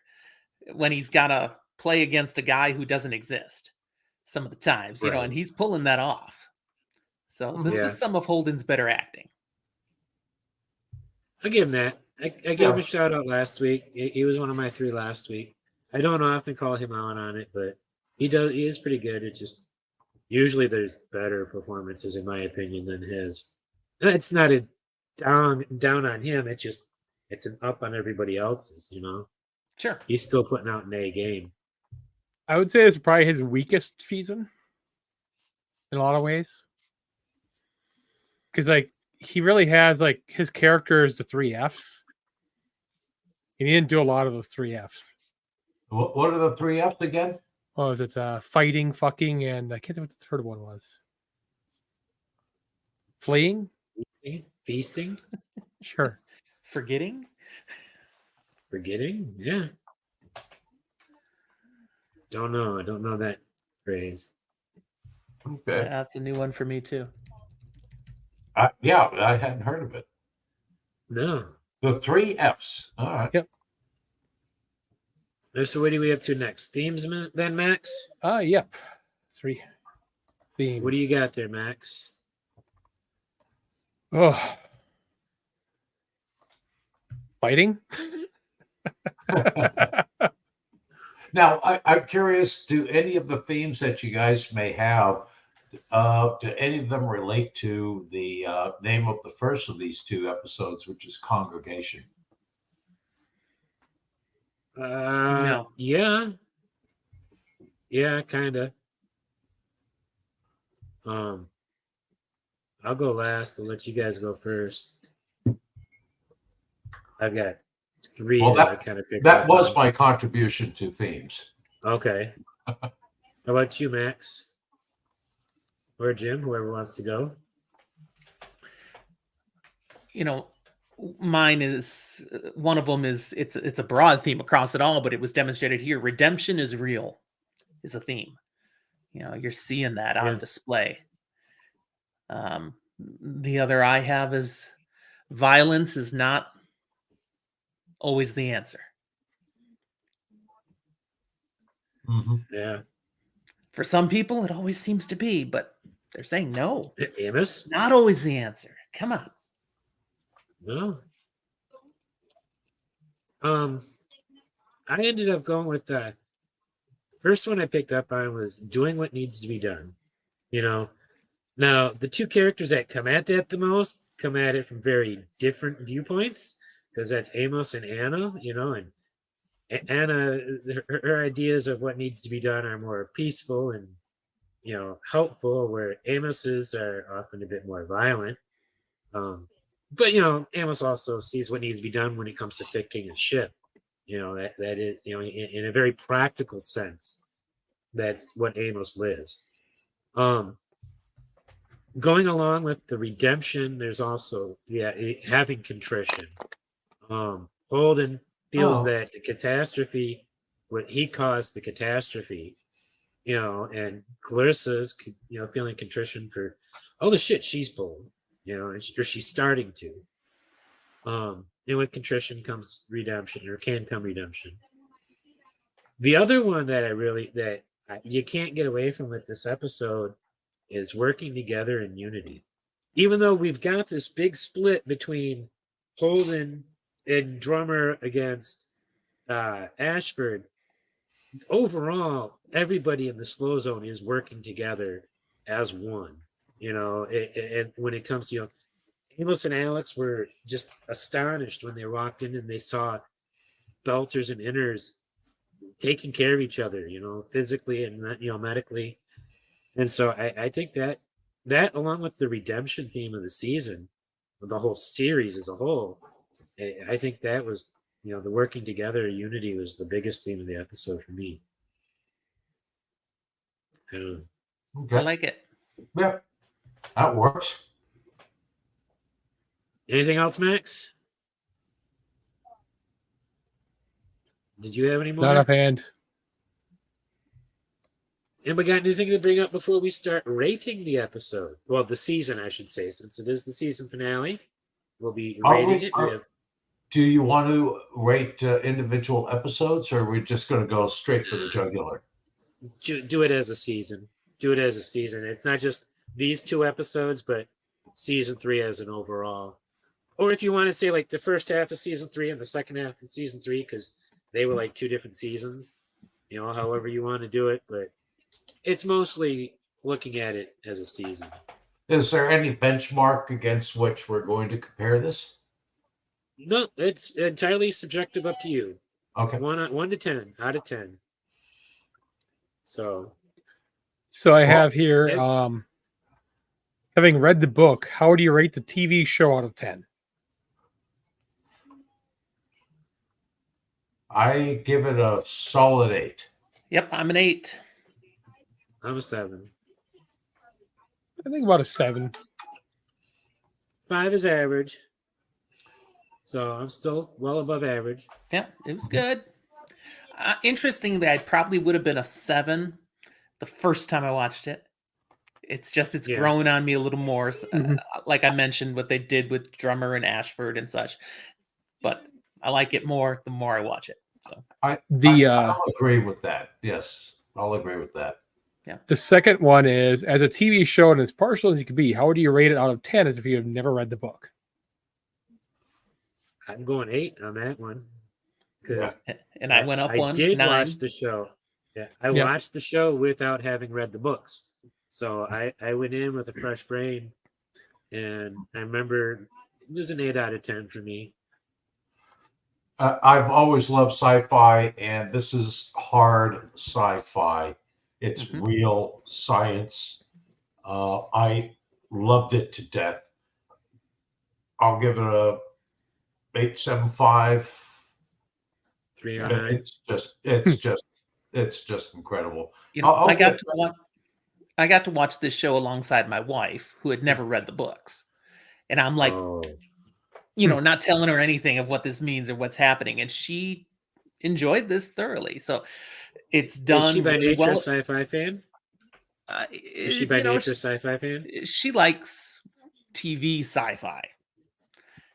when he's got to play against a guy who doesn't exist some of the times, you know, Right. and he's pulling that off. So this Yeah. was some of Holden's better acting. I'll give him that. I gave him a shout out last week. He was one of my 3 last week. I don't often call him out on it, but he is pretty good. It's just usually there's better performances in my opinion than his. It's not a down on him. It's an up on everybody else's, you know. Sure. He's still putting out an A game. I would say it's probably his weakest season in a lot of ways, because like he really has like his character is the 3 Fs, and he didn't do a lot of those 3 Fs. What are the 3 F's again? Oh, is it fighting, fucking, and I can't think what the third one was. Fleeing? Feasting, Sure. Forgetting? forgetting, yeah. Don't know. I don't know that phrase. Okay. That's a new one for me too. Yeah, I hadn't heard of it. No. The 3 F's. All right. Yep. So what do we up to next? Themes then, Max? Yep. 3 themes. What do you got there, Max? Oh, fighting. Now, I'm curious, do any of the themes that you guys may have, do any of them relate to the name of the first of these two episodes, which is Congregation? No. Yeah, kind of. I'll go last and let you guys go first. I've got three Well, that I kind of picked that up was on. my contribution to themes. Okay. How about you, Max? Or Jim, whoever wants to go? You know, mine is one of them is it's a broad theme across it all, but it was demonstrated here. Redemption is real is a theme. You know, you're seeing that on display. The other I have is violence is not always the answer. Mm-hmm. Yeah. For some people, it always seems to be, but they're saying no. Amos? Not always the answer. Come on. No. I ended up going with the first one I picked up on was doing what needs to be done. You know, now the two characters that come at that the most come at it from very different viewpoints because that's Amos and Anna. You know, and Anna, her ideas of what needs to be done are more peaceful and helpful, where Amos's are often a bit more violent. But Amos also sees what needs to be done when it comes to fixing a ship. That is, in a very practical sense, that's what Amos lives. Going along with the redemption, there's also having contrition. Holden feels that the catastrophe, what he caused the catastrophe, and Clarissa's feeling contrition for all the shit she's pulled, or she's starting to. And with contrition comes redemption, or can come redemption. The other one that you can't get away from with this episode is working together in unity. Even though we've got this big split between Holden and Drummer against Ashford, overall, everybody in the slow zone is working together as one. And when it comes to Amos and Alex were just astonished when they walked in and they saw Belters and Inners taking care of each other, physically and medically. And so I think that along with the redemption theme of the season, of the whole series as a whole, I think that was the working together, unity was the biggest theme of the episode for me. Okay. I like it. Yep, that works. Anything else, Max? Did you have any more? Not offhand. And we got anything to bring up before we start rating the episode? Well, the season, I should say, since it is the season finale. We'll be rating it. Do you want to rate individual episodes, or are we just going to go straight for the jugular? Do it as a season. Do it as a season. It's not just these two episodes, but season 3 as an overall. Or if you want to say like the first half of season 3 and the second half of season 3, because they were like 2 different seasons, however you want to do it. But it's mostly looking at it as a season. Is there any benchmark against which we're going to compare this? No, it's entirely subjective, up to you. Okay. 1 to 10 out of 10. So I have here, having read the book, how do you rate the TV show out of 10? I give it a solid 8. Yep, I'm an 8. I'm a 7. I think about a 7. 5 is average. So I'm still well above average. Yeah, it was good. Interestingly, I probably would have been a 7 the first time I watched it. It's grown on me a little more. Like I mentioned, what they did with Drummer and Ashford and such. But I like it more the more I watch it. So I'll agree with that. Yes, I'll agree with that. The second one is, as a TV show and as partial as you could be, how would you rate it out of 10 as if you have never read the book? I'm going 8 on that one. Yeah. And I went up I one. did 9. watch the show. Yeah, I watched the show without having read the books. So I went in with a fresh brain, and I remember it was an 8 out of 10 for me. I've always loved sci-fi, and this is hard sci-fi. It's real science. I loved it to death. I'll give it a 8.75. 3 out of 9. It's just incredible. You know, I got to watch this show alongside my wife, who had never read the books, and I'm like, you know, not telling her anything of what this means or what's happening, and she enjoyed this thoroughly. So it's done. Is she by really nature well. a sci-fi fan? Is she by nature a sci-fi fan? She likes TV sci-fi.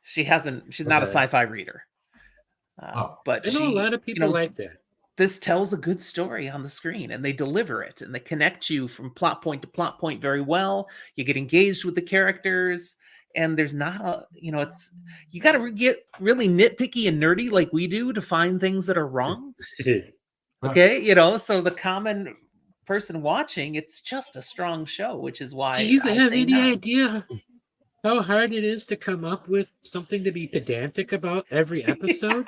She's not a sci-fi reader. But I know a lot of people like that. This tells a good story on the screen, and they deliver it, and they connect you from plot point to plot point very well. You get engaged with the characters, and there's not a, you know, it's, you got to get really nitpicky and nerdy like we do to find things that are wrong. Okay, you know, so the common person watching, it's just a strong show, which is why. Do you have any idea how hard it is to come up with something to be pedantic about every episode?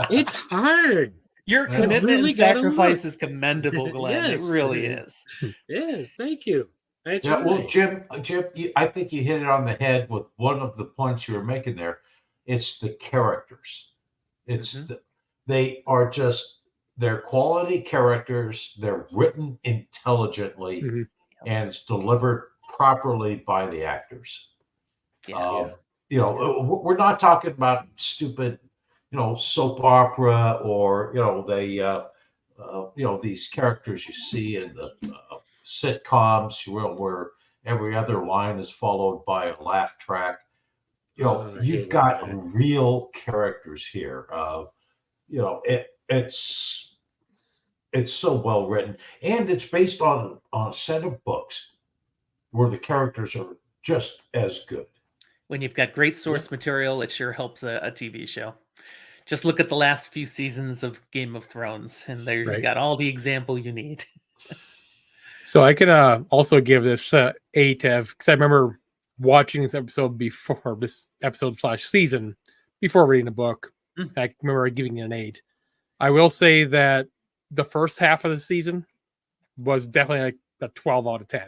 It's hard. Your commitment really and sacrifice is commendable, Glenn. Yes. It really is. Yes, thank you. Well, Jim, I think you hit it on the head with one of the points you were making there. It's the characters. It's they are just, they're quality characters. They're written intelligently, and it's delivered properly by the actors. Yes. You know, we're not talking about stupid, you know, soap opera or, you know, you know, these characters you see in the sitcoms where every other line is followed by a laugh track. You know, you've got real characters here. You know, it's so well written, and it's based on a set of books where the characters are just as good. When you've got great source material, it sure helps a TV show. Just look at the last few seasons of Game of Thrones, and there you got all the example you need. So I can also give this 8 because I remember watching this episode before, this episode / season before reading the book. I remember giving it an 8. I will say that the first half of the season was definitely like a 12 out of 10,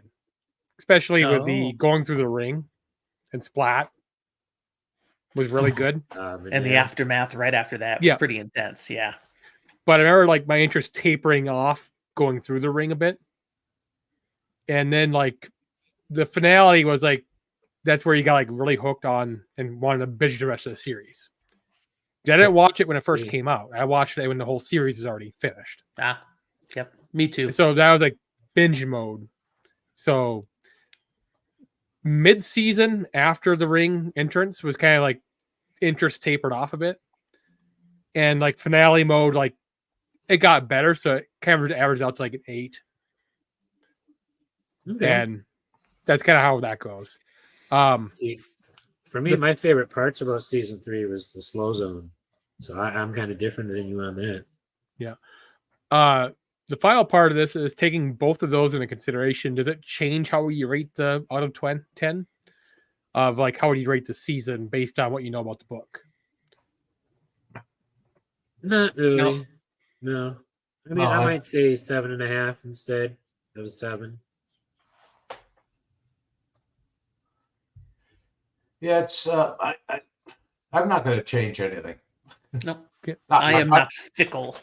especially with the going through the ring and Splat was really good. And the aftermath right after that was pretty intense. Yeah. But I remember like my interest tapering off going through the ring a bit. And then like the finale was like, that's where you got like really hooked on and wanted to binge the rest of the series. I didn't watch it when it first came out. I watched it when the whole series was already finished. Yep. Me too. So that was like binge mode. So mid-season after the ring entrance was kind of like interest tapered off a bit. And like finale mode, like it got better. So it kind of averaged out to like an 8. And that's kind of how that goes. See, for me, my favorite parts about season 3 was the slow zone. So I'm kind of different than you on that. Yeah. The final part of this is taking both of those into consideration. Does it change how you rate the out of 10 of like how would you rate the season based on what you know about the book? Not really. No. I mean, I might say 7.5 instead of 7. Yeah, it's I'm not going to change anything. No, I am not fickle.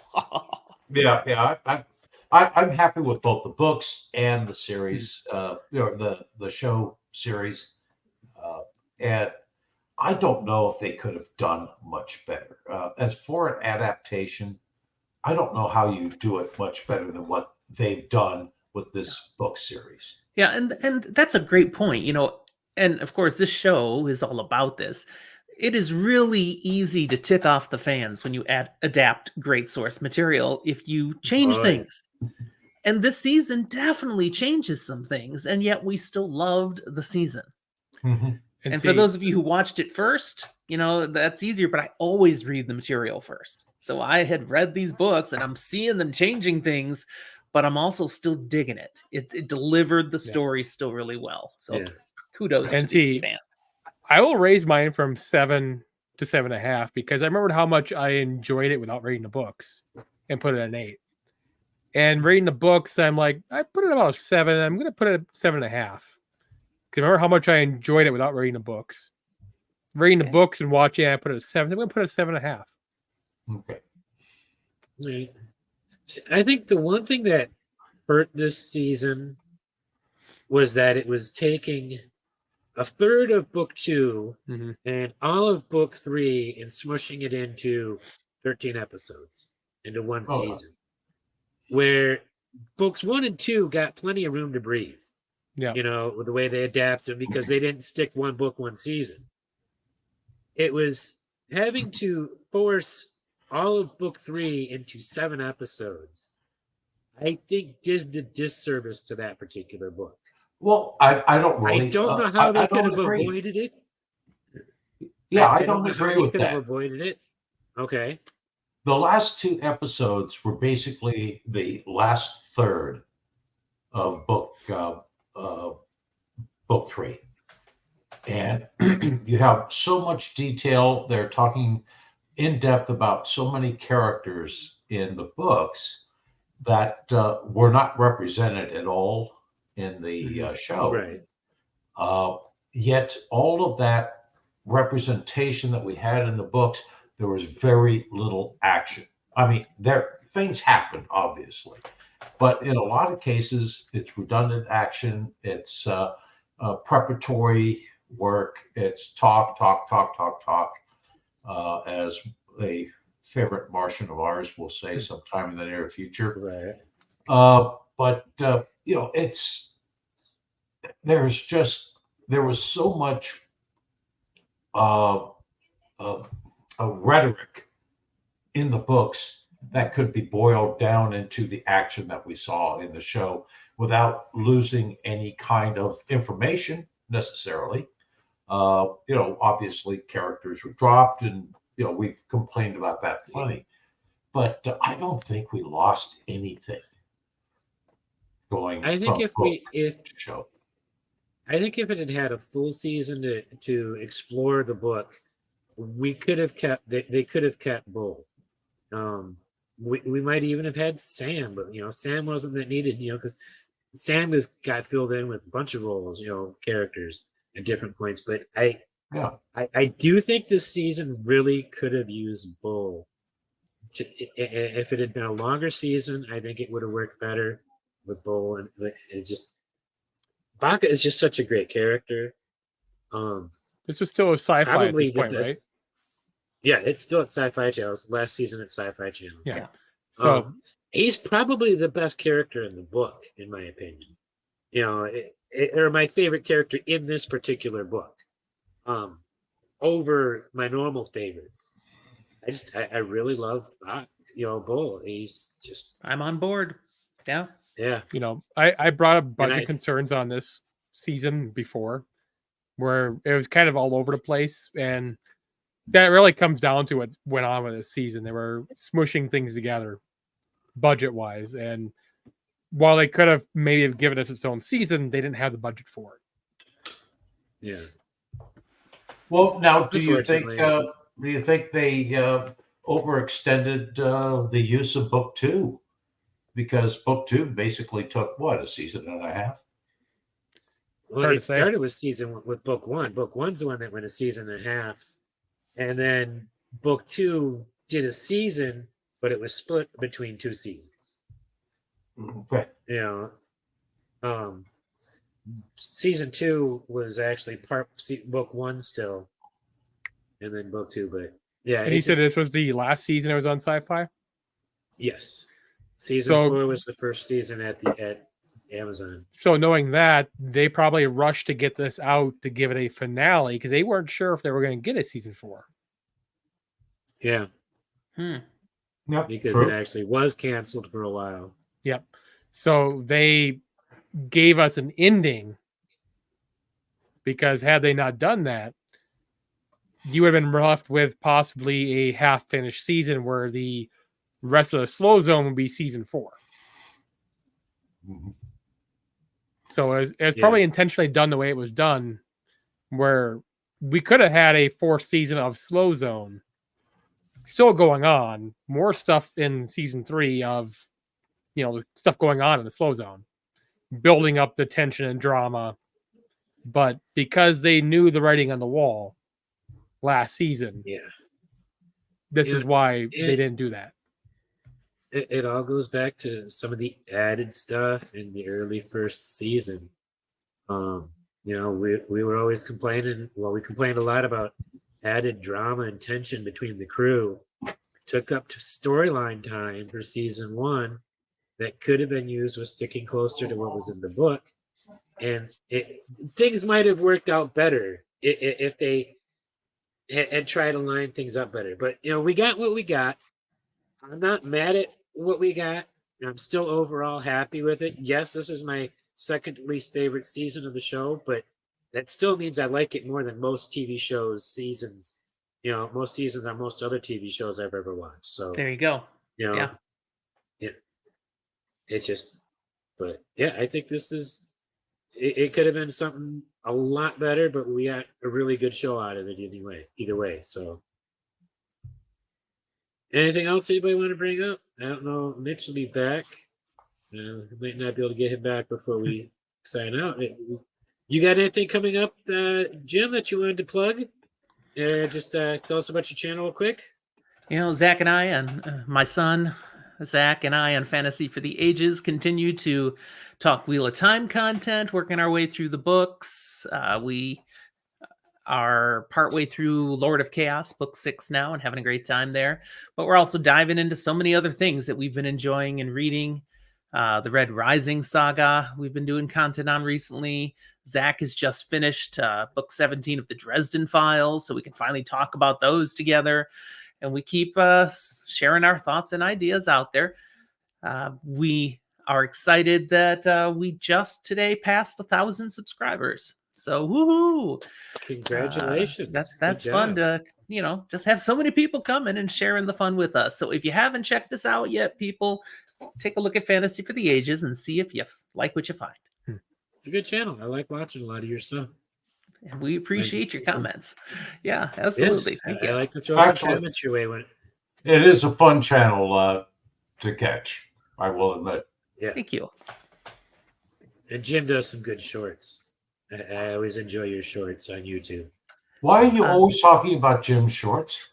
I'm happy with both the books and the series, you know, the show series, and I don't know if they could have done much better. As for an adaptation, I don't know how you do it much better than what they've done with this book series. Yeah, and that's a great point. You know, and of course, this show is all about this. It is really easy to tick off the fans when you adapt great source material if you change things. And this season definitely changes some things, and yet we still loved the season. Mhm. And for those of you who watched it first, that's easier, but I always read the material first. So I had read these books and I'm seeing them changing things, but I'm also still digging it. It delivered the story still really well. So kudos to the Expanse. I will raise mine from 7 to 7.5 because I remembered how much I enjoyed it without reading the books and put it at an 8. And reading the books, I'm like, I put it about 7. I'm going to put it at 7.5. Because I remember how much I enjoyed it without reading the books. Reading the books and watching, I put it at 7. I'm going to put it at 7.5. Okay. Right. I think the one thing that hurt this season was that it was taking a third of book 2 and all of book 3 and smushing it into 13 episodes into one season. Where books 1 and 2 got plenty of room to breathe. Yeah. With the way they adapted because they didn't stick one book, one season. It was having to force all of book 3 into 7 episodes. I think did a disservice to that particular book. Well, I don't really. I don't know how they could have avoided it. Yeah, I don't agree with that. Could have avoided it. Okay. The last 2 episodes were basically the last third of book 3, and you have so much detail. They're talking in depth about so many characters in the books that were not represented at all in the show. Right. Yet all of that representation that we had in the books, there was very little action. I mean, things happened, obviously, but in a lot of cases, it's redundant action. It's preparatory work. It's talk, as a favorite Martian of ours will say sometime in the near future. Right. But there was so much rhetoric in the books that could be boiled down into the action that we saw in the show without losing any kind of information necessarily. Obviously characters were dropped and, we've complained about that plenty, but I don't think we lost anything going. I think if show. I think if it had had a full season to explore the book, we could have kept. They could have kept Bull. We might even have had Sam, but Sam wasn't that needed. Because Sam got filled in with a bunch of roles, characters at different points. But I do think this season really could have used Bull. If it had been a longer season, I think it would have worked better with Bull, and it just. Baka is just such a great character. This was still a sci-fi at this point, right? Yeah, it's still at Sci-Fi Channel. Last season at Sci-Fi Channel. Yeah. So he's probably the best character in the book, in my opinion. Or my favorite character in this particular book. Over my normal favorites. I really love Bull. He's just. I'm on board. Yeah. Yeah. I brought up a bunch of concerns on this season before where it was kind of all over the place. And that really comes down to what went on with this season. They were smushing things together budget wise. And while they could have maybe have given us its own season, they didn't have the budget for it. Yeah. Well, now, do you think they overextended the use of book 2? Because book 2 basically took a season and a half. Well, it started with book 1. Book 1's the one that went a season and a half, and then book 2 did a season, but it was split between 2 seasons. Okay. Season 2 was actually book 1 still, and then book 2. But yeah, and he said this was the last season it was on Sci-Fi. Yes. Season 4 was the first season at Amazon. So knowing that, they probably rushed to get this out to give it a finale because they weren't sure if they were going to get a season 4. Yeah. Yep, because it actually was canceled for a while. Yep. So they gave us an ending, because had they not done that, you would have been left with possibly a half-finished season where the rest of the slow zone would be season 4. Mhm. So it's probably intentionally done the way it was done, where we could have had a 4th season of slow zone still going on, more stuff in season 3 of, the stuff going on in the slow zone, building up the tension and drama. But because they knew the writing on the wall last season, this is why they didn't do that. It all goes back to some of the added stuff in the early first season. We were always complaining. Well, we complained a lot about added drama and tension between the crew. Took up to storyline time for season 1 that could have been used with sticking closer to what was in the book, and things might have worked out better if they had tried to line things up better. But we got what we got. I'm not mad at what we got. I'm still overall happy with it. Yes, this is my second least favorite season of the show, but that still means I like it more than most TV shows seasons. Most seasons on most other TV shows I've ever watched. So There you go. Yeah. It's just, but yeah, I think this is. It could have been something a lot better, but we got a really good show out of it anyway. Either way, so. Anything else anybody want to bring up? I don't know. Mitch will be back. We might not be able to get him back before we sign out. You got anything coming up, Jim, that you wanted to plug? Just tell us about your channel real quick. Zach and I, and my son, Zach and I on Fantasy for the Ages continue to talk Wheel of Time content, working our way through the books. We are partway through Lord of Chaos, book 6 now, and having a great time there. But we're also diving into so many other things that we've been enjoying and reading. The Red Rising saga we've been doing content on recently. Zach has just finished book 17 of the Dresden Files, so we can finally talk about those together. And we keep sharing our thoughts and ideas out there. We are excited that we just today passed 1,000 subscribers. So woohoo! Congratulations. That's fun to, just have so many people coming and sharing the fun with us. So if you haven't checked us out yet, people, take a look at Fantasy for the Ages and see if you like what you find. It's a good channel. I like watching a lot of your stuff. And we appreciate your comments. Yeah, absolutely. Yes, Thank you. I like to throw some comments your way when it is a fun channel to catch, I will admit. Yeah. Thank you. And Jim does some good shorts. I always enjoy your shorts on YouTube. Why are you always talking about Jim's shorts?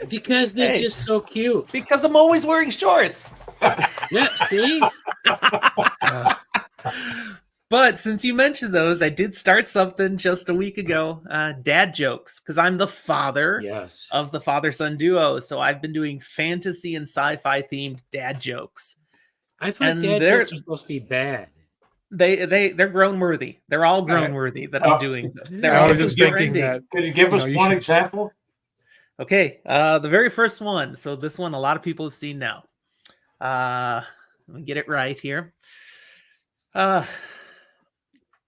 Because they're just so cute. Because I'm always wearing shorts. Yeah, see? But since you mentioned those, I did start something just a week ago, dad jokes, because I'm the father of the father-son duo. So I've been doing fantasy and sci-fi themed dad jokes. I thought dad jokes are supposed to be bad. They're grown worthy. They're all grown worthy that I'm doing. I was just thinking that. Can you give us one example? Okay, the very first one. So this one, a lot of people have seen now. Let me get it right here.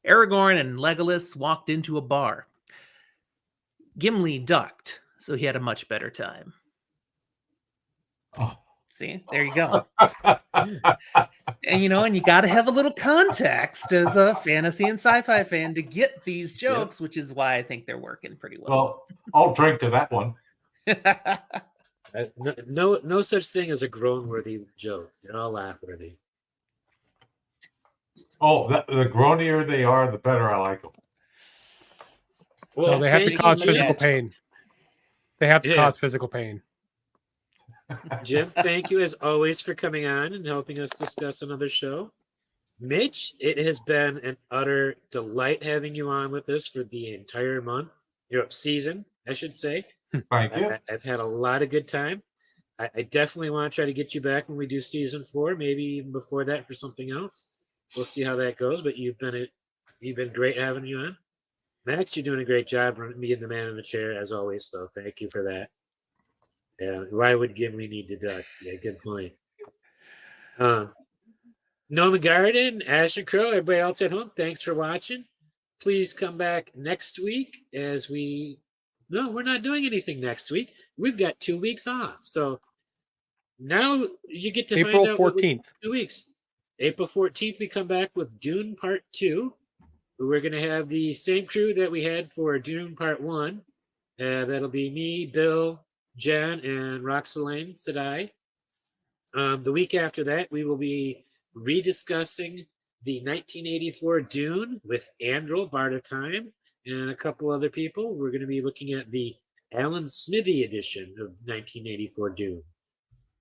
Aragorn and Legolas walked into a bar. Gimli ducked, so he had a much better time. Oh. See, there you go. And and you got to have a little context as a fantasy and sci-fi fan to get these jokes, which is why I think they're working pretty well. Well, I'll drink to that one. No such thing as a grown-worthy joke. They're all laugh-worthy. Oh, the groanier they are, the better I like them. Well, they have to cause physical pain. They have to cause physical pain. Jim, thank you as always for coming on and helping us discuss another show. Mitch, it has been an utter delight having you on with us for the entire month, season, I should say. Thank you. I've had a lot of good time. I definitely want to try to get you back when we do season 4, maybe even before that for something else. We'll see how that goes, but you've been great having you on. Max, you're doing a great job being the man in the chair as always, so thank you for that. Yeah, why would Gimli need to duck? Yeah, good point. Noma Garden, Asher Crow, everybody else at home, thanks for watching. Please come back next week as we... No, we're not doing anything next week. We've got 2 weeks off. So now you get to April find out what 14th. 2 weeks. April 14th, we come back with Dune Part 2. We're going to have the same crew that we had for Dune Part 1. That'll be me, Bill, Jen, and Roxelane Sedai. The week after that, we will be rediscussing the 1984 Dune with Andrew, Bard of Time, and a couple other people. We're going to be looking at the Alan Smithy edition of 1984 Dune.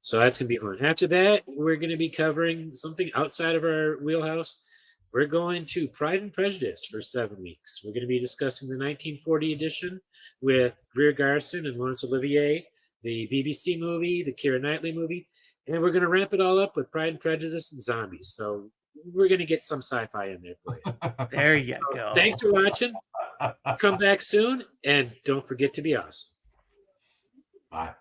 So that's going to be fun. After that, we're going to be covering something outside of our wheelhouse. We're going to Pride and Prejudice for 7 weeks. We're going to be discussing the 1940 edition with Greer Garson and Laurence Olivier, the BBC movie, the Keira Knightley movie, and we're going to wrap it all up with Pride and Prejudice and zombies. So we're going to get some sci-fi in there for you. There you go. Thanks for watching. Come back soon, and don't forget to be awesome. Bye.